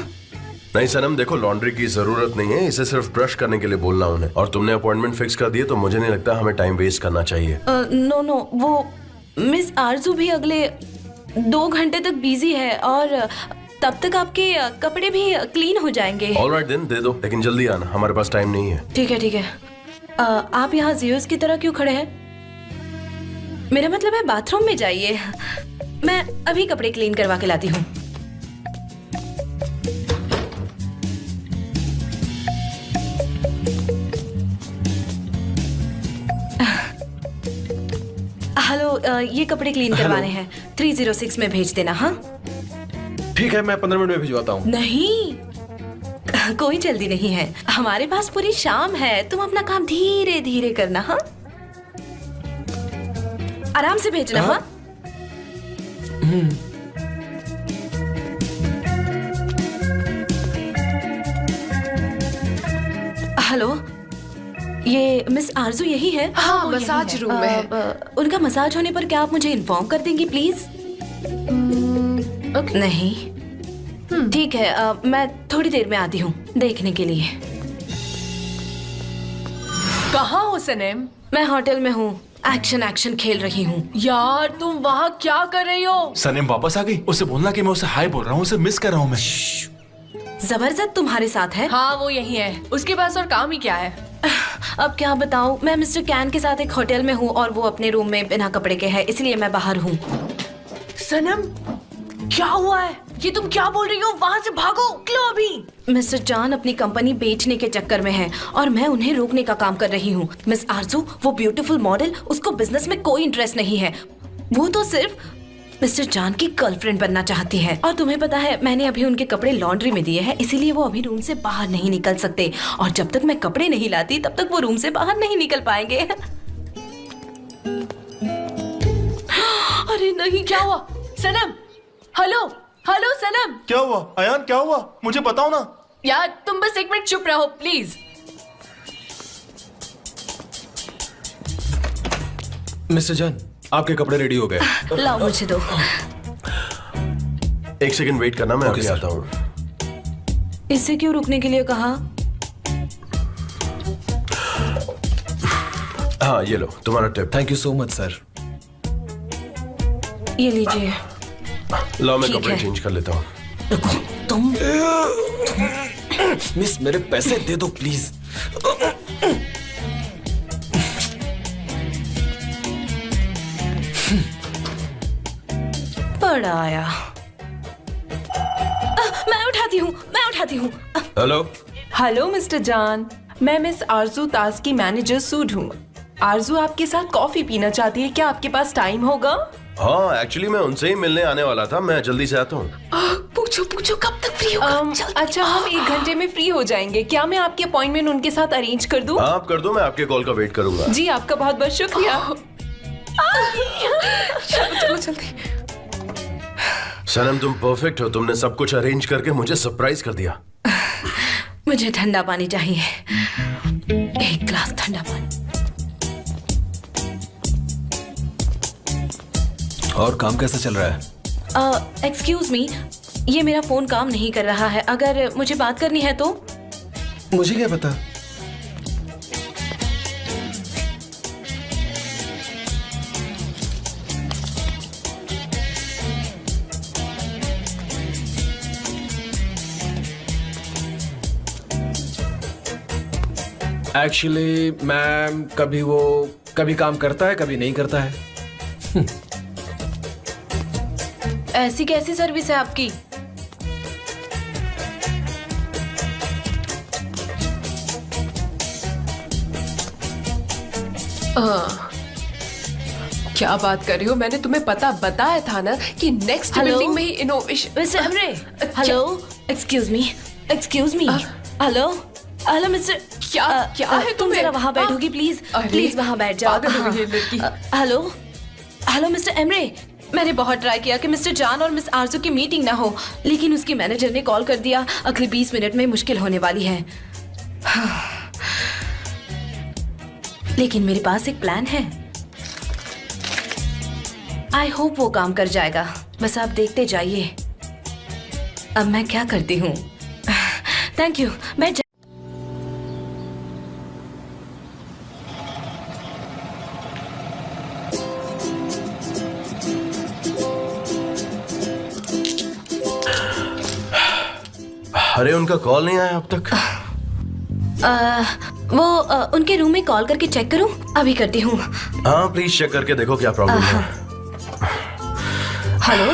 C: नहीं सनम, देखो लॉन्ड्री की जरूरत नहीं है, इसे सिर्फ ब्रश करने के लिए बोलना उन्हें। और तुमने अपॉइंटमेंट फिक्स कर दी है, तो मुझे नहीं लगता हमें टाइम वेस्ट करना चाहिए।
D: नो, वो मिस आरजू भी अगले 2 घंटे तक बिजी है और तब तक आपके कपड़े भी क्लीन हो जाएंगे।
C: ऑलराइट देन, दे दो, लेकिन जल्दी आना, हमारे पास टाइम नहीं है।
D: ठीक है। आप यहाँ जियोस की तरह क्यों खड़े हैं? मेरा मतलब है बाथरूम में जाइए, मैं अभी कपड़े क्लीन करवा के लाती हूँ। हेलो, ये कपड़े क्लीन करवाने हैं, 306 में भेज देना। हाँ
H: ठीक है, मैं 15 मिनट में भिजवाता हूँ।
D: नहीं, कोई जल्दी नहीं है, हमारे पास पूरी शाम है, तुम अपना काम धीरे धीरे करना। हाँ, आराम से भेजना। हाँ, हेलो, ये मिस आरजू यही है?
I: हाँ,
D: वो यही
I: मसाज
D: है।
I: रूम में है।
D: उनका मसाज होने पर क्या आप मुझे इन्फॉर्म कर देंगी प्लीज? नहीं, ठीक है, मैं थोड़ी देर में आती हूँ देखने के लिए।
I: कहाँ हो सनम?
D: मैं होटल में हूँ, एक्शन खेल रही हूँ।
I: यार तुम वहाँ क्या कर रही हो?
G: सनम वापस आ गई, उसे बोलना कि मैं उसे हाय बोल रहा हूँ, उसे मिस कर रहा हूँ मैं।
D: जबरदस्त तुम्हारे साथ है?
I: हाँ, वो यही है, उसके पास और काम ही क्या है?
D: अब क्या बताऊँ, मैं मिस्टर कैन के साथ एक होटल में हूँ और वो अपने रूम में बिना कपड़े के है, इसलिए मैं बाहर हूँ।
I: सनम, क्या हुआ है? ये तुम क्या बोल रही हो? वहाँ से भागो, निकलो अभी।
D: मिस्टर जॉन अपनी कंपनी बेचने के चक्कर में है और मैं उन्हें रोकने का काम कर रही हूँ। मिस आरजू, वो ब्यूटीफुल मॉडल, उसको बिजनेस में कोई इंटरेस्ट नहीं है, वो तो सिर्फ मिस्टर जॉन की गर्लफ्रेंड बनना चाहती है। और तुम्हें पता है, मैंने अभी उनके कपड़े लॉन्ड्री में दिए हैं, इसीलिए वो अभी रूम से बाहर नहीं निकल सकते, और जब तक मैं कपड़े नहीं लाती तब तक वो रूम से बाहर नहीं निकल पाएंगे।
I: अरे नहीं, क्या हुआ? सनम, हेलो सनम।
G: क्या हुआ अयान, क्या हुआ, मुझे बताओ ना।
I: यार तुम बस 1 मिनट चुप रहो प्लीज।
H: मिस्टर जॉन, आपके कपड़े रेडी हो गए।
D: लाओ मुझे दो।
C: 1 सेकंड वेट करना, मैं अभी आता हूँ।
D: इससे क्यों रुकने के लिए कहा?
C: हाँ, ये लो तुम्हारा tip.
H: Thank you so much sir.
D: ये लीजिए।
C: लो, मैं
D: ठीक
C: कपड़े
D: है।
C: चेंज कर लेता हूँ।
D: तुम
H: मिस, मेरे पैसे दे दो प्लीज।
D: बड़ा आया। मैं उठाती हूँ।
C: हेलो,
D: हेलो मिस्टर जॉन, मैं मिस आरजू ताज की मैनेजर सूड हूँ। आरजू आपके साथ कॉफी पीना चाहती है, क्या आपके पास टाइम होगा?
C: हाँ एक्चुअली मैं उनसे ही मिलने आने वाला था, मैं जल्दी से आता हूँ।
D: पूछो कब तक फ्री होगा?
I: अच्छा, हम 1 घंटे में फ्री हो जाएंगे, क्या मैं आपकी अपॉइंटमेंट उनके साथ अरेंज कर दूं?
C: हाँ आप कर दो, मैं आपके कॉल का वेट करूंगा।
I: जी, आपका बहुत बहुत शुक्रिया। चलो जल्दी।
C: सनम, तुम परफेक्ट हो, तुमने सब कुछ अरेंज करके मुझे सरप्राइज कर दिया।
D: मुझे ठंडा पानी चाहिए, 1 ग्लास ठंडा पानी।
H: और काम कैसा चल रहा है?
D: एक्सक्यूज मी, ये मेरा फोन काम नहीं कर रहा है, अगर मुझे बात करनी है तो?
H: मुझे क्या पता। एक्चुअली मैम, कभी काम करता है, कभी नहीं करता है।
D: ऐसी कैसी सर्विस है आपकी? क्या बात कर रही हो? मैंने तुम्हें पता बताया था ना कि नेक्स्ट
I: हेलो?
D: बिल्डिंग में ही innovation.
I: Mister Emre, hello, excuse me, hello, hello mister.
D: क्या है
I: तुम
D: तुम्हें?
I: जरा वहाँ बैठोगी प्लीज,
D: अरे,
I: प्लीज वहाँ बैठ जाओ।
D: पागल हो गई ये लड़की।
I: हेलो, हेलो मिस्टर एमरे, मैंने बहुत ट्राई किया कि मिस्टर जान और मिस आरजू की मीटिंग ना हो, लेकिन उसकी मैनेजर ने कॉल कर दिया। अगले 20 मिनट में मुश्किल होने वाली है। लेकिन मेरे पास एक प्लान है। आई होप वो काम कर जाएगा। बस आप देखते जाइए अब मैं क्या करती हूँ। Thank you. बैठ जा।
C: अरे उनका कॉल नहीं आया अब तक।
I: उनके रूम में कॉल करके चेक करूं? अभी करती हूँ।
C: हाँ प्लीज चेक करके देखो क्या प्रॉब्लम है।
I: हेलो,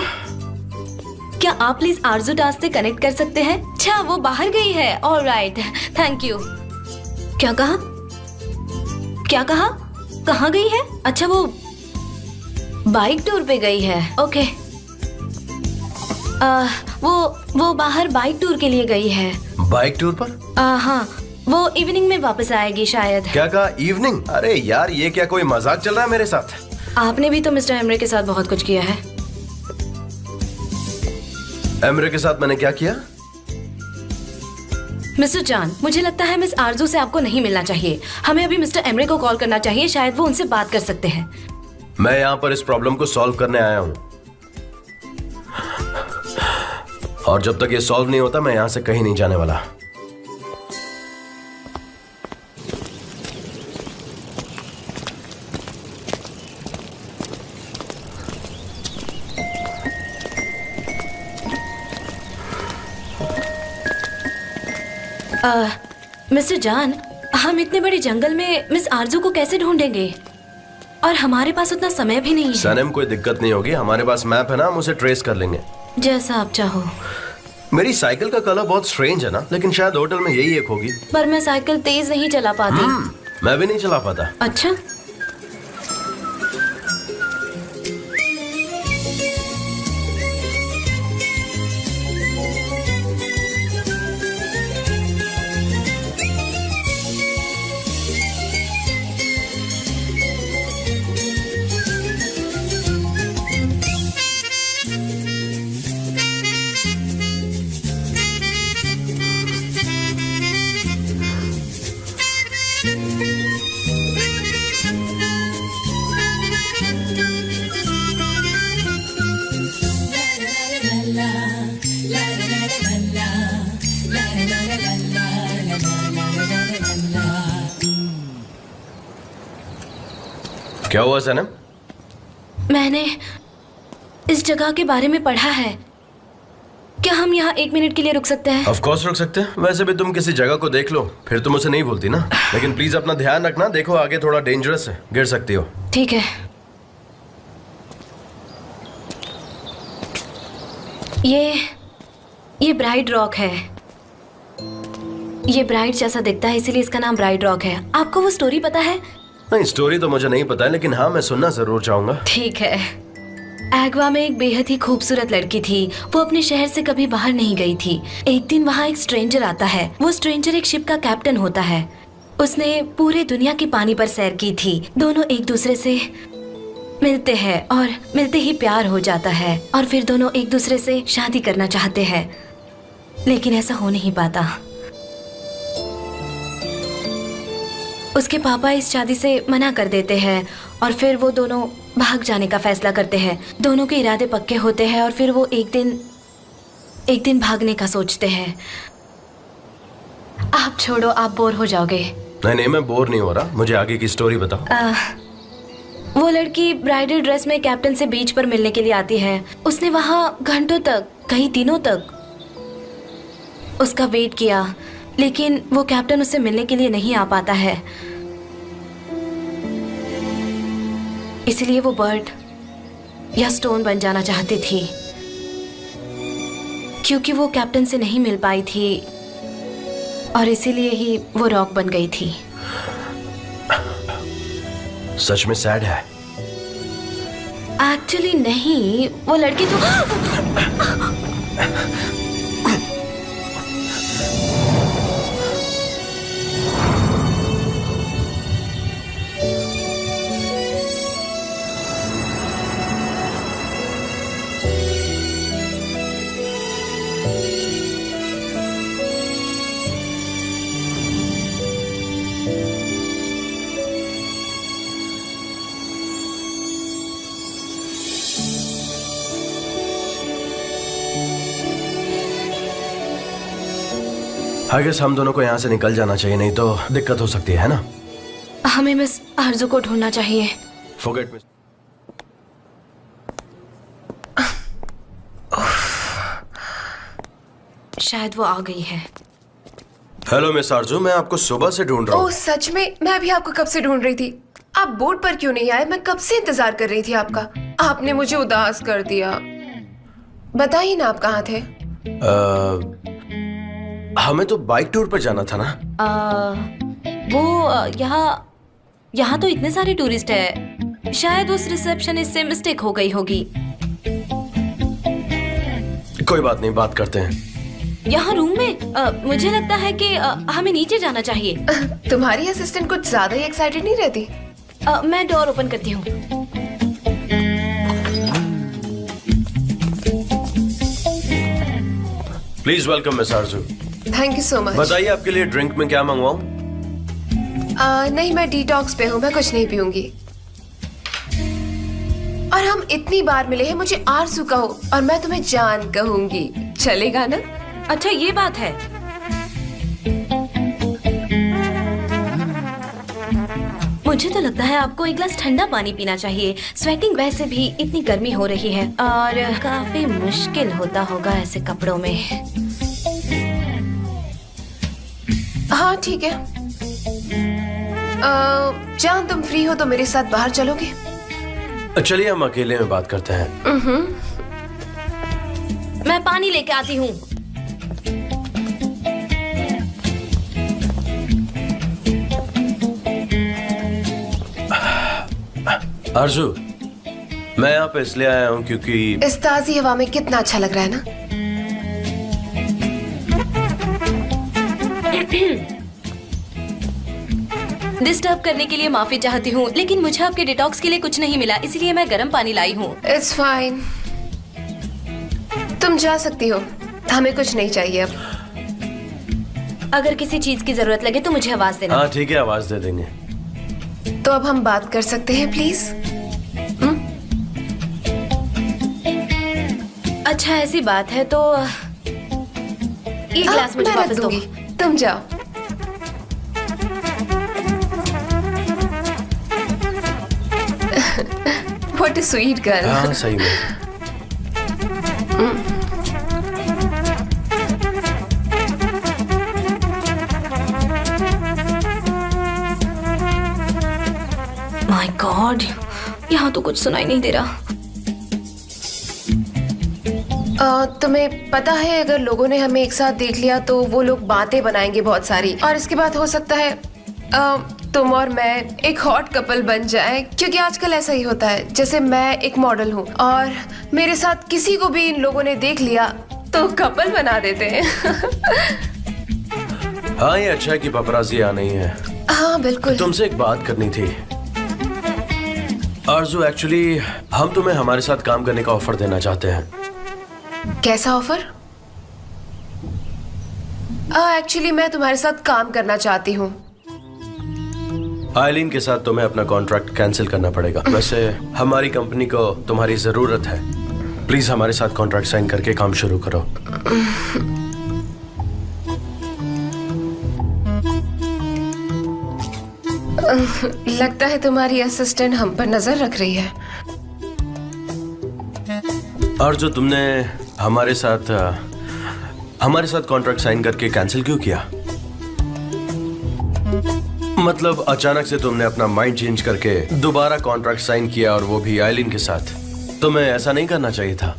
I: क्या आप प्लीज आरजू दास से कनेक्ट कर सकते हैं? अच्छा, वो बाहर गई है। Alright, thank you. क्या कहा? क्या कहा? कहाँ गई है? अच्छा, वो बाइक टूर पे गई है। ओके। वो बाहर बाइक टूर के लिए गई है।
C: बाइक टूर पर?
I: हाँ, वो इवनिंग में वापस आएगी शायद।
C: क्या कहा इवनिंग? अरे यार ये क्या कोई मजाक चल रहा है मेरे साथ?
I: आपने भी तो मिस्टर एमरे के साथ बहुत कुछ किया है।
C: एमरे के साथ मैंने क्या किया?
I: मिस्टर जान, मुझे लगता है मिस आरजू से आपको नहीं मिलना चाहिए। हमें अभी मिस्टर एमरे को कॉल करना चाहिए, शायद वो उनसे बात कर सकते हैं।
C: मैं यहाँ पर इस प्रॉब्लम को सॉल्व करने आया हूँ, और जब तक ये सॉल्व नहीं होता मैं यहाँ से कहीं नहीं जाने वाला।
I: मिस्टर जान, हम इतने बड़े जंगल में मिस आरजू को कैसे ढूंढेंगे? और हमारे पास उतना समय भी नहीं है।
C: सनम, कोई दिक्कत नहीं होगी, हमारे पास मैप है ना, हम उसे ट्रेस कर लेंगे।
I: जैसा आप चाहो।
C: मेरी साइकिल का कलर बहुत स्ट्रेंज है ना, लेकिन शायद होटल में यही एक होगी।
I: पर मैं साइकिल तेज नहीं चला पाती।
C: मैं भी नहीं चला पाता।
I: अच्छा,
C: क्या हुआ सनम?
I: मैंने इस जगह के बारे में पढ़ा है। क्या हम यहाँ 1 मिनट के लिए रुक सकते हैं?
C: ऑफ कोर्स रुक सकते हैं। वैसे भी तुम किसी जगह को देख लो, फिर तुम उसे नहीं भूलती ना। लेकिन प्लीज अपना ध्यान रखना, देखो आगे थोड़ा डेंजरस है, गिर सकती हो।
I: ठीक है। ये ब्राइड रॉक है। ये ब्राइड जैसा दिखता है, इसीलिए इसका नाम ब्राइड रॉक है। आपको वो स्टोरी पता है?
C: नहीं, स्टोरी तो मुझे नहीं पता है, लेकिन हाँ मैं सुनना जरूर चाहूंगा।
I: ठीक है। एग्वा में एक बेहद ही खूबसूरत लड़की थी। वो अपने शहर से कभी बाहर नहीं गई थी। एक दिन वहाँ एक स्ट्रेंजर आता है। वो स्ट्रेंजर एक शिप का कैप्टन होता है। उसने पूरे दुनिया के पानी पर सैर की थी। दोनों एक दूसरे से मिलते हैं और मिलते ही प्यार हो जाता है, और फिर दोनों एक दूसरे से शादी करना चाहते हैं, लेकिन ऐसा हो नहीं पाता। उसके पापा इस शादी से मना कर देते हैं और फिर वो दोनों भाग जाने का फैसला करते हैं। दोनों के इरादे पक्के होते हैं और फिर वो एक दिन भागने का सोचते हैं। आप छोड़ो, आप बोर हो जाओगे।
C: नहीं, मैं बोर नहीं हो रहा, मुझे आगे की स्टोरी बताओ।
I: वो लड़की ब्राइडल ड्रेस में कैप्टन से बीच पर मिलने के लिए आती है। उसने वहाँ घंटों तक, कई दिनों तक उसका वेट किया, लेकिन वो कैप्टन उससे मिलने के लिए नहीं आ पाता है। इसलिए वो बर्ड या स्टोन बन जाना चाहती थी, क्योंकि वो कैप्टन से नहीं मिल पाई थी, और इसीलिए ही वो रॉक बन गई थी।
C: सच में सैड है।
I: एक्चुअली नहीं, वो लड़की तो
C: आई गेस हम दोनों को यहाँ से निकल जाना चाहिए, नहीं तो दिक्कत हो सकती है ना?
I: हमें मिस आरजू को ढूंढना चाहिए।
C: Forget miss.
I: शायद वो आ गई है।
C: हेलो मिस आरजू, मैं आपको सुबह से ढूंढ रहा हूँ।
D: ओह सच में? मैं भी आपको कब से ढूंढ रही थी। आप बोर्ड पर क्यों नहीं आए? मैं कब से इंतजार कर रही थी आपका। आपने मुझे उदास कर दिया। बताइए ना, आप कहाँ थे?
C: हमें तो बाइक टूर पर जाना था ना।
I: यहाँ तो इतने सारे टूरिस्ट है, शायद उस रिसेप्शनिस्ट से मिस्टेक हो गई होगी।
C: कोई बात नहीं, बात करते हैं।
I: यहाँ रूम में मुझे लगता है कि हमें नीचे जाना चाहिए।
D: तुम्हारी असिस्टेंट कुछ ज्यादा ही एक्साइटेड नहीं रहती?
I: मैं डोर ओपन करती हूँ।
C: Please welcome miss Aarzoo.
D: Thank you so much.
C: बताइए आपके लिए ड्रिंक में क्या मंगवाऊं?
D: नहीं, मैं डिटॉक्स पे हूँ, मैं कुछ नहीं पीऊंगी। और हम इतनी बार मिले हैं, मुझे आरजू कहो और मैं तुम्हें जान कहूंगी। चलेगा ना?
I: अच्छा, ये बात है। मुझे तो लगता है आपको एक गिलास ठंडा पानी पीना चाहिए। स्वेटिंग वैसे भी इतनी गर्मी हो रही है और काफी मुश्किल होता होगा ऐसे कपड़ों में।
D: हाँ ठीक है। जान, तुम फ्री हो तो मेरे साथ बाहर चलोगे?
C: चलिए हम अकेले में बात करते हैं।
I: मैं पानी लेके आती हूँ।
C: आरजू, मैं यहाँ पे इसलिए आया हूँ क्योंकि
D: इस ताजी हवा में कितना अच्छा लग रहा है ना।
I: डिस्टर्ब करने के लिए माफी चाहती हूँ, लेकिन मुझे आपके डिटॉक्स के लिए कुछ नहीं मिला, इसलिए मैं गर्म पानी लाई हूँ।
D: इट्स फाइन, तुम जा सकती हो, हमें कुछ नहीं चाहिए अब।
I: अगर किसी चीज की जरूरत लगे तो मुझे आवाज देना।
C: हाँ ठीक है, आवाज दे देंगे।
D: तो अब हम बात कर सकते हैं प्लीज?
I: अच्छा, ऐसी बात है तो ये गिलास मुझे
D: मैं रख
I: वापस दो।
D: दूंगी, तुम जाओ। What a sweet girl.
C: हाँ सही में।
I: माय गॉड, यहाँ तो कुछ सुनाई नहीं दे रहा।
D: तुम्हें पता है, अगर लोगों ने हमें एक साथ देख लिया तो वो लोग बातें बनाएंगे बहुत सारी, और इसके बाद हो सकता है तुम और मैं एक हॉट कपल बन जाए। क्योंकि आजकल ऐसा ही होता है, जैसे मैं एक मॉडल हूँ और मेरे साथ किसी को भी इन लोगों ने देख लिया तो कपल बना देते हैं।
C: हाँ ये अच्छा है कि पपराजी आ नहीं है।
D: हाँ बिल्कुल।
C: तुमसे एक बात करनी थी आरजू। एक्चुअली हम तुम्हें हमारे साथ काम करने का ऑफर देना चाहते हैं।
D: कैसा ऑफर? एक्चुअली मैं तुम्हारे साथ काम करना चाहती हूँ।
C: आइलिन के साथ तुम्हें अपना कॉन्ट्रैक्ट कैंसिल करना पड़ेगा। वैसे हमारी कंपनी को तुम्हारी जरूरत है। प्लीज हमारे साथ कॉन्ट्रैक्ट साइन करके काम शुरू करो।
D: लगता है तुम्हारी असिस्टेंट हम पर नजर रख रही है।
C: और जो तुमने हमारे साथ कॉन्ट्रैक्ट साइन करके कैंसिल क्यों किया? मतलब अचानक से तुमने अपना माइंड चेंज करके दोबारा कॉन्ट्रैक्ट साइन किया, और वो भी आइलिन के साथ। तुम्हें ऐसा नहीं करना चाहिए था।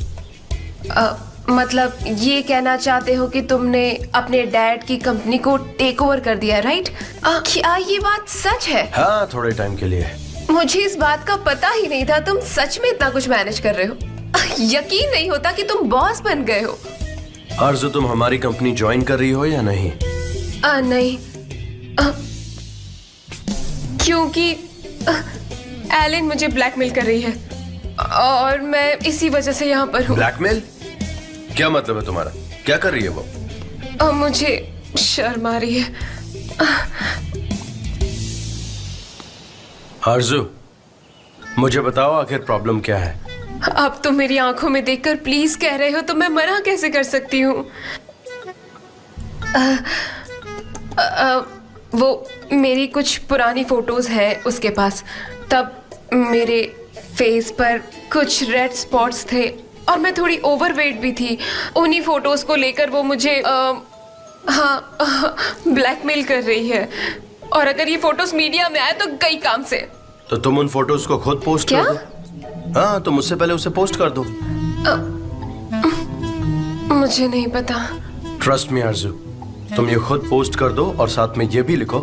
D: मतलब ये कहना चाहते हो कि तुमने अपने डैड की कंपनी को टेक ओवर कर दिया, राइट? क्या ये बात सच है?
C: हाँ, थोड़े टाइम के लिए।
D: मुझे इस बात का पता ही नहीं था तुम सच में इतना कुछ मैनेज कर रहे हो। यकीन नहीं होता कि तुम बॉस बन गए हो।
C: आरज़ू, तुम हमारी कंपनी ज्वाइन कर रही हो या नहीं?
D: नहीं, क्योंकि एलन मुझे ब्लैकमेल कर रही है और मैं इसी वजह से यहाँ पर हूँ।
C: ब्लैकमेल? क्या मतलब है तुम्हारा? क्या कर रही है वो?
D: मुझे शर्म आ रही है।
C: आरज़ू, मुझे बताओ आखिर प्रॉब्लम क्या है?
D: अब तुम मेरी आंखों में देखकर प्लीज कह रहे हो तो मैं मना कैसे कर सकती हूँ? वो मेरी कुछ पुरानी फोटोज हैं उसके पास। तब मेरे फेस पर कुछ रेड स्पॉट्स थे और मैं थोड़ी ओवरवेट भी थी। उन्हीं फोटोज को लेकर वो मुझे ब्लैकमेल कर रही है और अगर ये फोटोज मीडिया में आए तो गई काम से।
C: तो तुम उन फोटोज को खुद पोस्ट
D: क्या?
C: कर दो। हाँ, तो मुझसे पहले उसे पोस्ट कर दो।
D: मुझे नहीं पता।
C: ट्रस्ट मी आरज़ू, तुम ये खुद पोस्ट कर दो और साथ में ये भी लिखो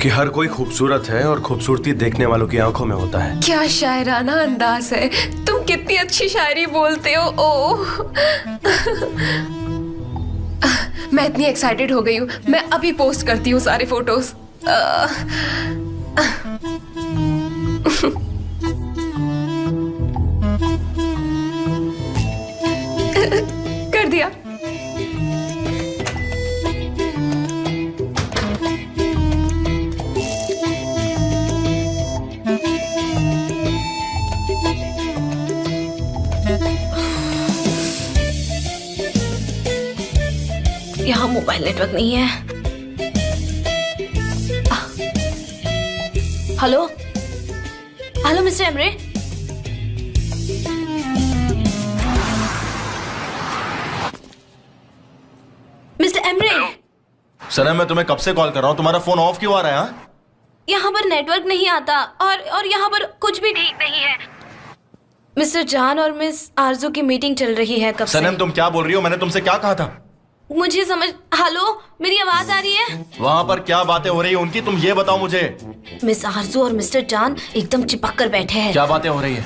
C: कि हर कोई खूबसूरत है और खूबसूरती देखने वालों की आंखों में होता है।
D: क्या शायराना अंदाज है। तुम कितनी अच्छी शायरी बोलते हो। ओह मैं इतनी एक्साइटेड हो गई हूँ। मैं अभी पोस्ट करती हूँ सारे फोटोज। कर दिया।
I: यहाँ मोबाइल नेटवर्क नहीं है। Hello hello mister Emre. Mister Emre,
E: Sanam, मैं तुम्हें कब से कॉल कर रहा हूँ, तुम्हारा फोन ऑफ क्यों आ रहा है? हाँ?
I: यहाँ पर नेटवर्क नहीं आता और यहाँ पर कुछ भी ठीक नहीं है। मिस्टर जान और मिस आरजू की मीटिंग चल रही है कब से।
E: सनम, तुम क्या बोल रही हो? मैंने तुमसे क्या कहा था?
I: मुझे समझ। हेलो, मेरी आवाज आ रही है?
E: वहाँ पर क्या बातें हो रही है उनकी, तुम ये बताओ मुझे।
I: मिस आरजू और मिस्टर जान एकदम चिपक कर बैठे हैं।
E: क्या बातें हो रही है?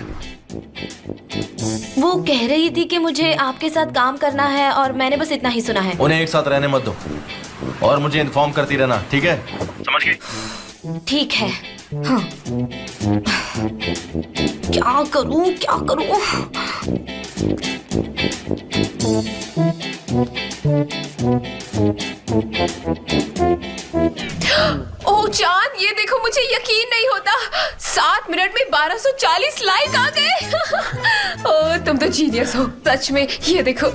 I: वो कह रही थी कि मुझे आपके साथ काम करना है और मैंने बस इतना ही सुना है।
E: उन्हें एक साथ रहने मत दो और मुझे इन्फॉर्म करती रहना, ठीक है? समझ गई?
I: ठीक है। हाँ। क्या करूं क्या करूं?
D: ओह जान, ये देखो, मुझे यकीन नहीं होता। 7 मिनट में 1240 लाइक आ गए। ओह, तुम तो जीनियस हो सच में। ये देखो।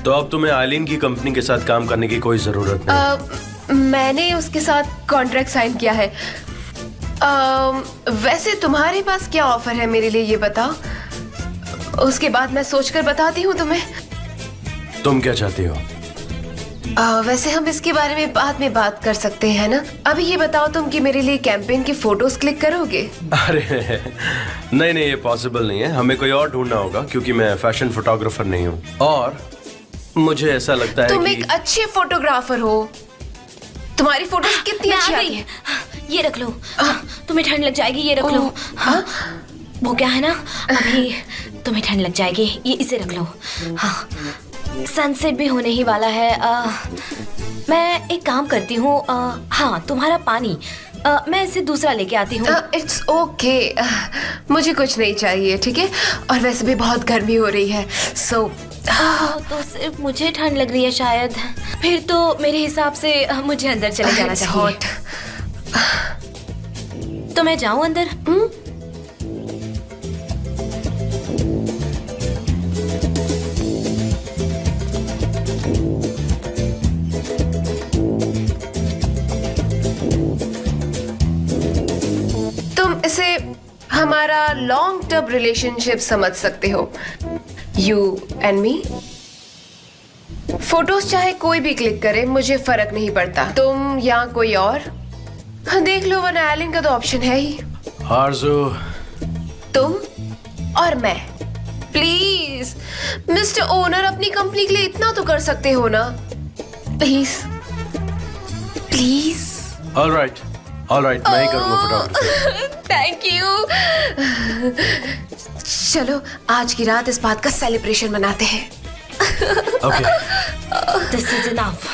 C: तो अब तुम्हें आइलिन की कंपनी के साथ काम करने की कोई जरूरत नहीं।
D: मैंने उसके साथ कॉन्ट्रैक्ट साइन किया है। वैसे तुम्हारे पास क्या ऑफर है मेरे लिए, ये बताओ। उसके बाद मैं सोचकर बताती हूँ तुम्हें।
C: तुम क्या चाहती हो?
D: वैसे हम इसके बारे में बाद में बात कर सकते हैं ना। अभी ये बताओ तुम कि मेरे लिए कैंपेन की फोटोज क्लिक करोगे?
C: अरे नहीं, ये पॉसिबल नहीं है। हमें कोई और ढूंढना होगा क्योंकि मैं फैशन फोटोग्राफर नहीं हूँ और मुझे ऐसा लगता है
D: तुम
C: कि
D: एक अच्छे फोटोग्राफर हो। तुम्हारी फोटोज कितनी
I: मैं
D: अच्छी
I: आ
D: आई
I: गई।
D: है।
I: ये रख लो। तुम्हें ठंड लग जाएगी, ये रख लो। हाँ, वो क्या है ना, अभी तुम्हें ठंड लग जाएगी, ये इसे रख लो। हाँ, सनसेट भी होने ही वाला है। मैं एक काम करती हूँ। हाँ, तुम्हारा पानी मैं इसे दूसरा लेके आती हूँ।
D: इट्स ओके, मुझे कुछ नहीं चाहिए, ठीक है? और वैसे भी बहुत गर्मी हो रही है, सो
I: तो सिर्फ मुझे ठंड लग रही है शायद। फिर तो मेरे हिसाब से मुझे अंदर चले जाना चाहिए। तो मैं जाऊँ अंदर?
D: तुम इसे हमारा लॉन्ग टर्म रिलेशनशिप समझ सकते हो, यू एंड मी। फोटोज चाहे कोई भी क्लिक करे, मुझे फर्क नहीं पड़ता, तुम या कोई और। देख लो, वरना एलन का तो ऑप्शन है ही।
C: आरज़ू,
D: तुम और मैं। प्लीज मिस्टर ओनर, अपनी कंपनी के लिए इतना तो कर सकते हो ना, प्लीज प्लीज।
C: ऑलराइट, ऑलराइट, मैं ही करूंगा फोटोग्राफी।
D: Thank you. चलो आज की रात इस बात का सेलिब्रेशन मनाते हैं।
C: Okay.
I: This is enough.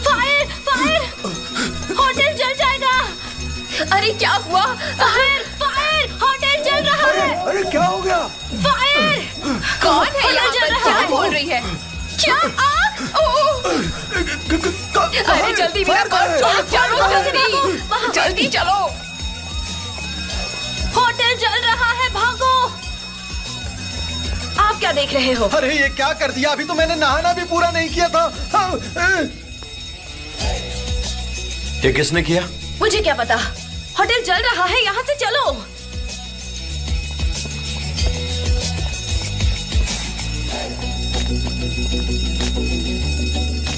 A: Fire fire, hotel जल जाएगा।
D: अरे क्या हुआ?
A: फायर फायर, होटल जल रहा है।
H: अरे क्या हो गया?
A: फायर,
D: कौन है यहाँ
A: जल
D: पर?
A: रहा
D: क्या
A: है।
D: बोल रही है? क्या आग? ओह! अरे जल्दी मेरा कॉल छोड़ो, चलो जल्दी, जल्दी चलो।
A: होटल जल रहा है, भागो।
I: आप क्या देख रहे हो?
H: अरे ये क्या कर दिया? अभी तो मैंने नहाना भी पूरा नहीं किया था।
C: ये किसने किया?
I: मुझे क्या पता। होटल जल रहा है, यहाँ से चलो।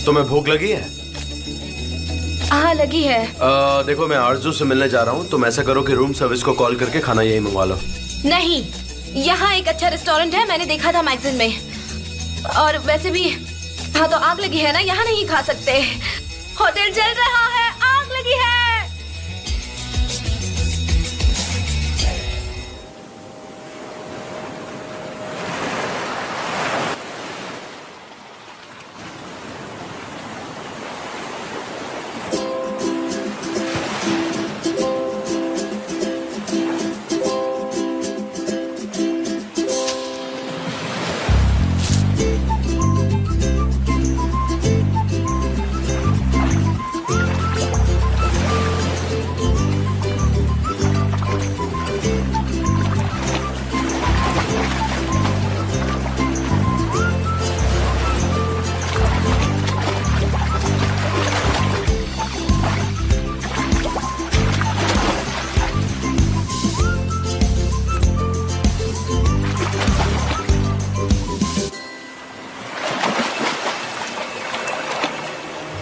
C: तुम्हें भूख लगी है?
I: हाँ लगी है।
C: देखो मैं आरजू से मिलने जा रहा हूँ, तुम ऐसा करो कि रूम सर्विस को कॉल करके खाना यही मंगवा लो।
I: नहीं, यहाँ एक अच्छा रेस्टोरेंट है, मैंने देखा था मैगजीन में। और वैसे भी हाँ तो आग लगी है ना, यहाँ नहीं खा सकते।
A: होटल जल रहा है, आग लगी है।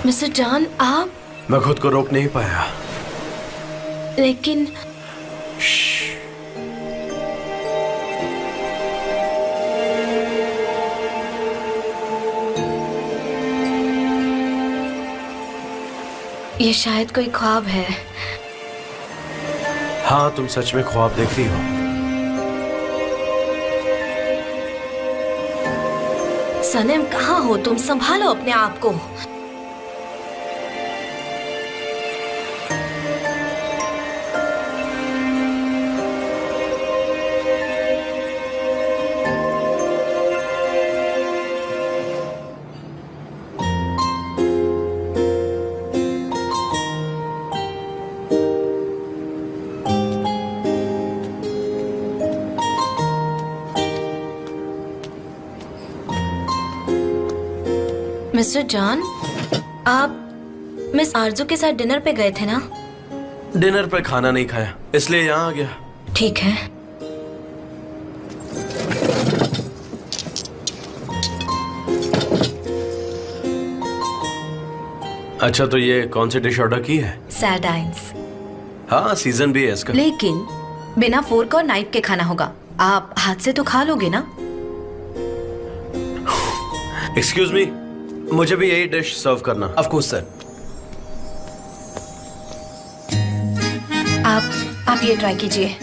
I: मिस्टर जॉन, आप?
C: मैं खुद को रोक नहीं पाया।
I: लेकिन ये शायद कोई ख्वाब है।
C: हाँ तुम सच में ख्वाब देखती हो।
I: सनम कहाँ हो तुम? संभालो अपने आप को। मिस्टर जॉन, आप मिस आरजू के साथ डिनर पे गए थे ना?
C: डिनर पे खाना नहीं खाया, इसलिए यहाँ आ गया।
I: ठीक है।
C: अच्छा तो ये कौन सी डिश ऑर्डर की है?
I: सैर्डाइन्स।
C: हाँ सीजन भी है इसका।
I: लेकिन बिना फोर्क और नाइफ के खाना होगा। आप हाथ से तो खा लोगे ना?
C: एक्सक्यूज मी, मुझे भी यही डिश सर्व करना।
H: Of course sir.
I: आप ये ट्राई कीजिए।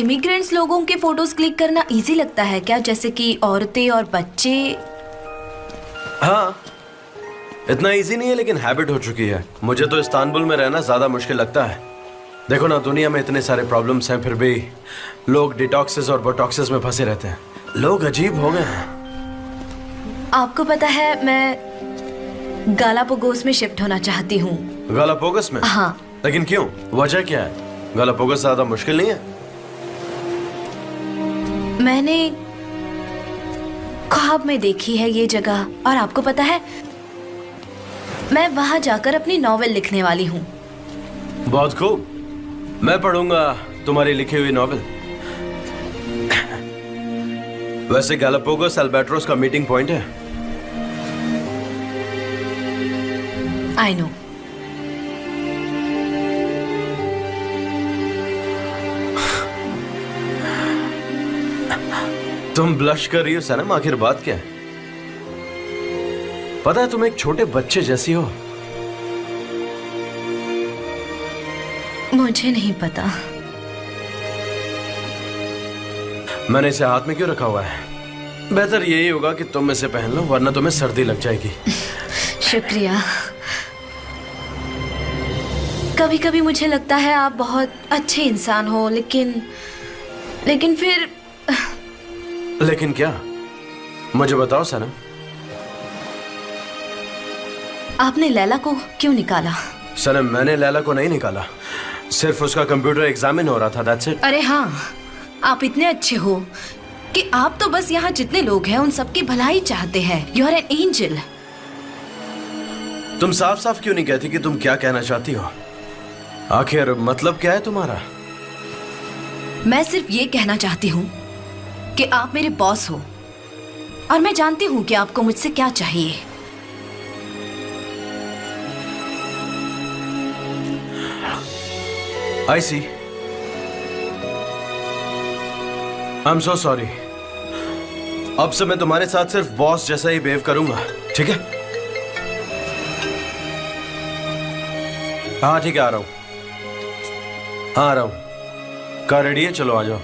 I: इमिग्रेंट्स लोगों के फोटोज क्लिक करना इजी लगता है क्या, जैसे कि औरतें और बच्चे?
E: हाँ, इतना इजी नहीं है लेकिन हैबिट हो चुकी है। मुझे तो इस्तांबुल में रहना ज्यादा मुश्किल लगता है। देखो ना, दुनिया में इतने सारे प्रॉब्लम्स हैं, फिर भी लोग डिटॉक्सेस और बोटॉक्सेस में फंसे रहते हैं। लोग अजीब हो गए हैं।
I: आपको पता है, मैं गालापागोस में शिफ्ट होना चाहती हूँ।
E: गालापागोस में?
I: हाँ।
E: लेकिन क्यों? वजह क्या है? गालापागोस ज्यादा मुश्किल नहीं है?
I: मैंने ख्वाब में देखी है ये जगह, और आपको पता है, मैं वहां जाकर अपनी नॉवेल लिखने वाली हूँ।
E: बहुत खूब, मैं पढ़ूंगा तुम्हारी लिखी हुई नॉवेल। वैसे गालापागोस अल्बाट्रोस का मीटिंग पॉइंट है।
I: I know.
E: तुम ब्लश कर रही हो सनम, आखिर बात क्या है? पता है तुम एक छोटे बच्चे जैसी हो।
I: मुझे नहीं पता।
E: मैंने इसे हाथ में क्यों रखा हुआ है? बेहतर यही होगा कि तुम इसे पहन लो, वरना तुम्हें सर्दी लग जाएगी।
I: शुक्रिया। कभी कभी मुझे लगता है आप बहुत अच्छे इंसान हो, लेकिन फिर।
E: लेकिन क्या? मुझे बताओ सनम।
I: आपने लैला को क्यों निकाला?
E: सनम, मैंने लैला को नहीं निकाला, सिर्फ उसका कंप्यूटर एग्जामिन हो रहा था, दैट्स इट।
I: अरे हाँ, आप इतने अच्छे हो कि आप तो बस यहाँ जितने लोग हैं उन सबकी भलाई चाहते हैं। You are an angel.
E: तुम साफ साफ क्यों नहीं कहती कि तुम क्या कहना चाहती हो? आखिर मतलब क्या है तुम्हारा?
I: मैं सिर्फ ये कहना चाहती हूँ कि आप मेरे बॉस हो, और मैं जानती हूँ कि आपको मुझसे क्या चाहिए।
E: I see. I'm so sorry. अब से मैं तुम्हारे साथ सिर्फ बॉस जैसा ही बिहेव करूंगा, ठीक है? हाँ ठीक है, आ रहा हूं। हाँ आ रहा हूं। कार रेडी है? चलो आ जाओ।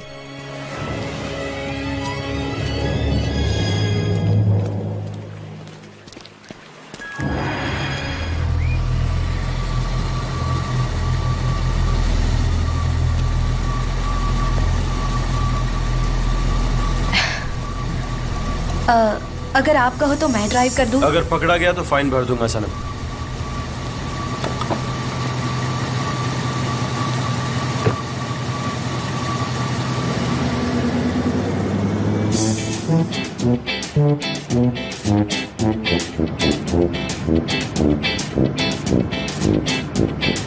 I: अगर आप कहो तो मैं ड्राइव कर दूं?
E: अगर पकड़ा गया तो फाइन भर दूंगा सनम।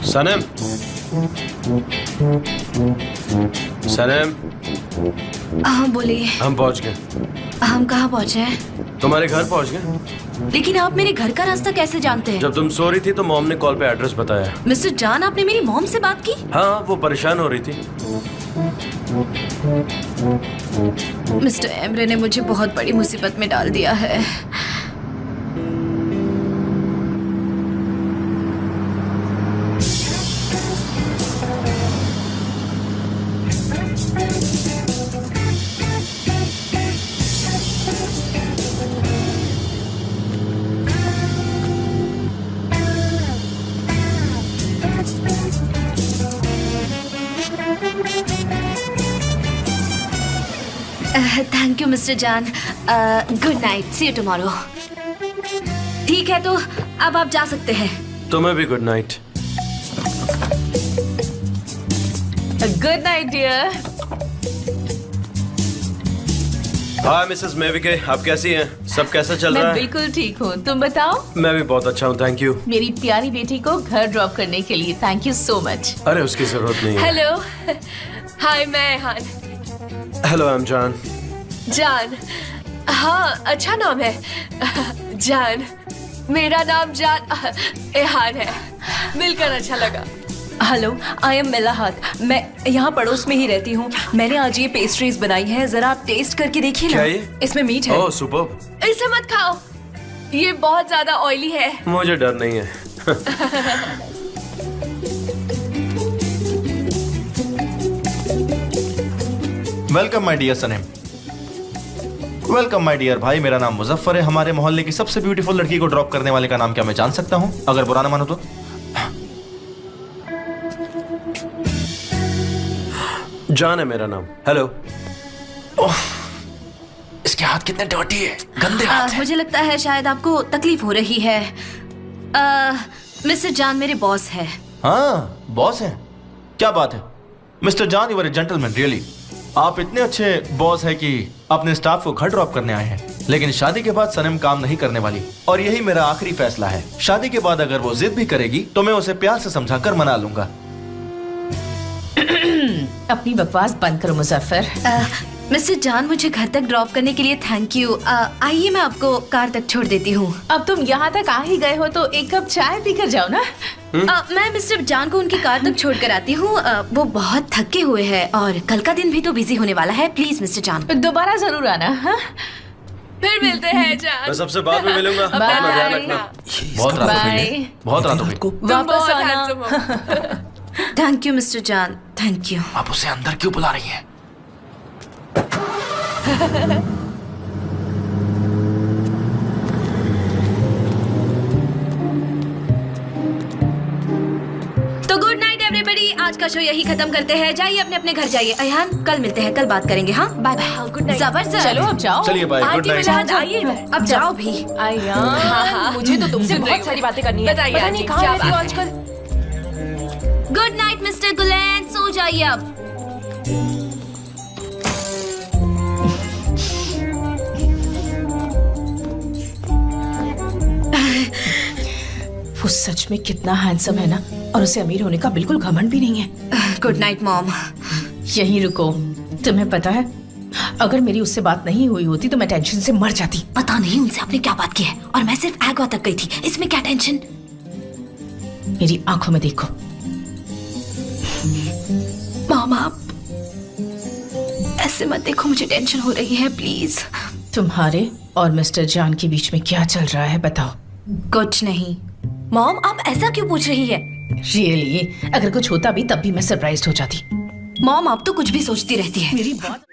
E: सनम, सनम।
I: हाँ बोलिए।
E: हम पहुंच गए।
I: हम कहाँ पहुँचे हैं?
E: तुम्हारे घर पहुंच गए।
I: लेकिन आप मेरे घर का रास्ता कैसे जानते हैं?
E: जब तुम सो रही थी तो मॉम ने कॉल पे एड्रेस बताया।
I: मिस्टर जान, आपने मेरी मॉम से बात की?
E: हाँ, वो परेशान हो रही थी।
I: मिस्टर एमरे ने मुझे बहुत बड़ी मुसीबत में डाल दिया है। Thank you mister John. Good night, see you tomorrow. ठीक है, तो अब आप जा सकते हैं।
E: तुम्हें भी good night.
D: Good night dear.
E: Hi Mrs Mevkibe, आप कैसी हैं? सब कैसा चल रहा
D: मैं
E: है?
D: बिल्कुल ठीक हूँ, तुम बताओ।
E: मैं भी बहुत अच्छा हूँ, थैंक यू।
D: मेरी प्यारी बेटी को घर ड्रॉप करने के लिए थैंक यू सो मच।
E: अरे उसकी जरूरत नहीं है।
I: हेलो, हाय, मैं हान।
E: हेलो, आई एम जान।
I: जान? हाँ, अच्छा नाम है जान। मेरा नाम जान एहान है। मिलकर अच्छा लगा।
J: Hello, I am Melahat. मैं यहाँ पड़ोस में ही रहती हूँ। मैंने आज ये पेस्ट्रीज बनाई हैं, जरा आप टेस्ट करके देखिए ना।
E: क्या ये?
J: इसमें मीट है।
E: ओह सुपर्ब।
I: इसे मत खाओ, ये बहुत ज्यादा ऑयली है।
E: मुझे डर नहीं है।
K: Welcome my dear Sanem. Welcome my dear भाई, मेरा नाम मुजफ्फर है। हमारे मोहल्ले की सबसे ब्यूटीफुल लड़की को ड्रॉप करने वाले का नाम क्या मैं जान सकता हूँ? अगर बुरा ना मानो तो।
E: जान है मेरा नाम। हेलो।
G: इसके हाथ कितने डर्टी है, गंदे हाथ हैं।
A: मुझे लगता है शायद आपको तकलीफ हो रही है। मिस्टर जान मेरे बॉस है।
K: हाँ, बॉस है। क्या बात है mister John, you are a gentleman really. आप इतने अच्छे बॉस हैं कि अपने स्टाफ को घर ड्रॉप करने आए हैं। लेकिन शादी के बाद सनम काम नहीं करने वाली और यही मेरा आखिरी फैसला है। शादी के बाद अगर वो जिद भी करेगी तो मैं उसे प्यार से समझाकर मना लूंगा।
J: अपनी बकवास बंद करो मुजफ्फर।
A: मिस्टर जान मुझे घर तक ड्रॉप करने के लिए थैंक यू। आइए मैं आपको कार तक छोड़ देती हूँ।
J: अब तुम यहाँ तक आ ही गए हो तो एक कप चाय पीकर जाओ ना।
A: मैं मिस्टर जान को उनकी कार तक छोड़ कर आती हूँ। वो बहुत थके हुए हैं और कल का दिन भी तो बिजी होने वाला है। प्लीज मिस्टर जान
J: दोबारा जरूर आना। हाँ?
A: फिर मिलते हैं जान।
E: मैं सबसे बाद में मिलूंगा। अपना ध्यान रखना।
K: बहुत रात हो गई
J: बाय।
K: है। बहुत रात हो गई।
J: वापस आना।
A: थैंक यू मिस्टर जान, थैंक यू।
G: आप उसे अंदर क्यों बुला रही हैं?
A: तो गुड नाइट एवरीबॉडी, आज का शो यही खत्म करते हैं। जाइए अपने अपने घर जाइए। अयान कल मिलते हैं, कल बात करेंगे। हाँ बाय बाय। Good night. जबरदस्त।
J: चलो अब जाओ।
K: चलिए बाय, गुड नाइट।
A: आइए अब जाओ भी।
D: मुझे तो तुमसे बहुत सारी बातें करनी है।
A: बताइए
D: पता नहीं कहाँ रहती हो आजकल।
A: गुड नाइट मिस्टर गुलैन, सो जाइए अब।
J: वो सच में कितना हैंडसम है ना, और उसे अमीर होने का बिल्कुल घमंड भी नहीं है।
A: Good night mom.
J: यहीं रुको। तुम्हें पता है अगर मेरी उससे बात नहीं हुई होती तो मैं टेंशन से मर जाती।
A: पता नहीं उनसे आपने क्या बात की है, और मैं सिर्फ एग्वा तक गई थी। इसमें क्या टेंशन?
J: मेरी आंखों में देखो।
A: मॉम आप ऐसे मत देखो, मुझे टेंशन हो रही है प्लीज।
J: तुम्हारे और मिस्टर जान के बीच में क्या चल रहा है बताओ।
A: कुछ नहीं। मॉम आप ऐसा क्यों पूछ रही है?
J: रियली अगर कुछ होता भी तब भी मैं सरप्राइज्ड हो जाती।
A: मॉम आप तो कुछ भी सोचती रहती है।
J: मेरी बात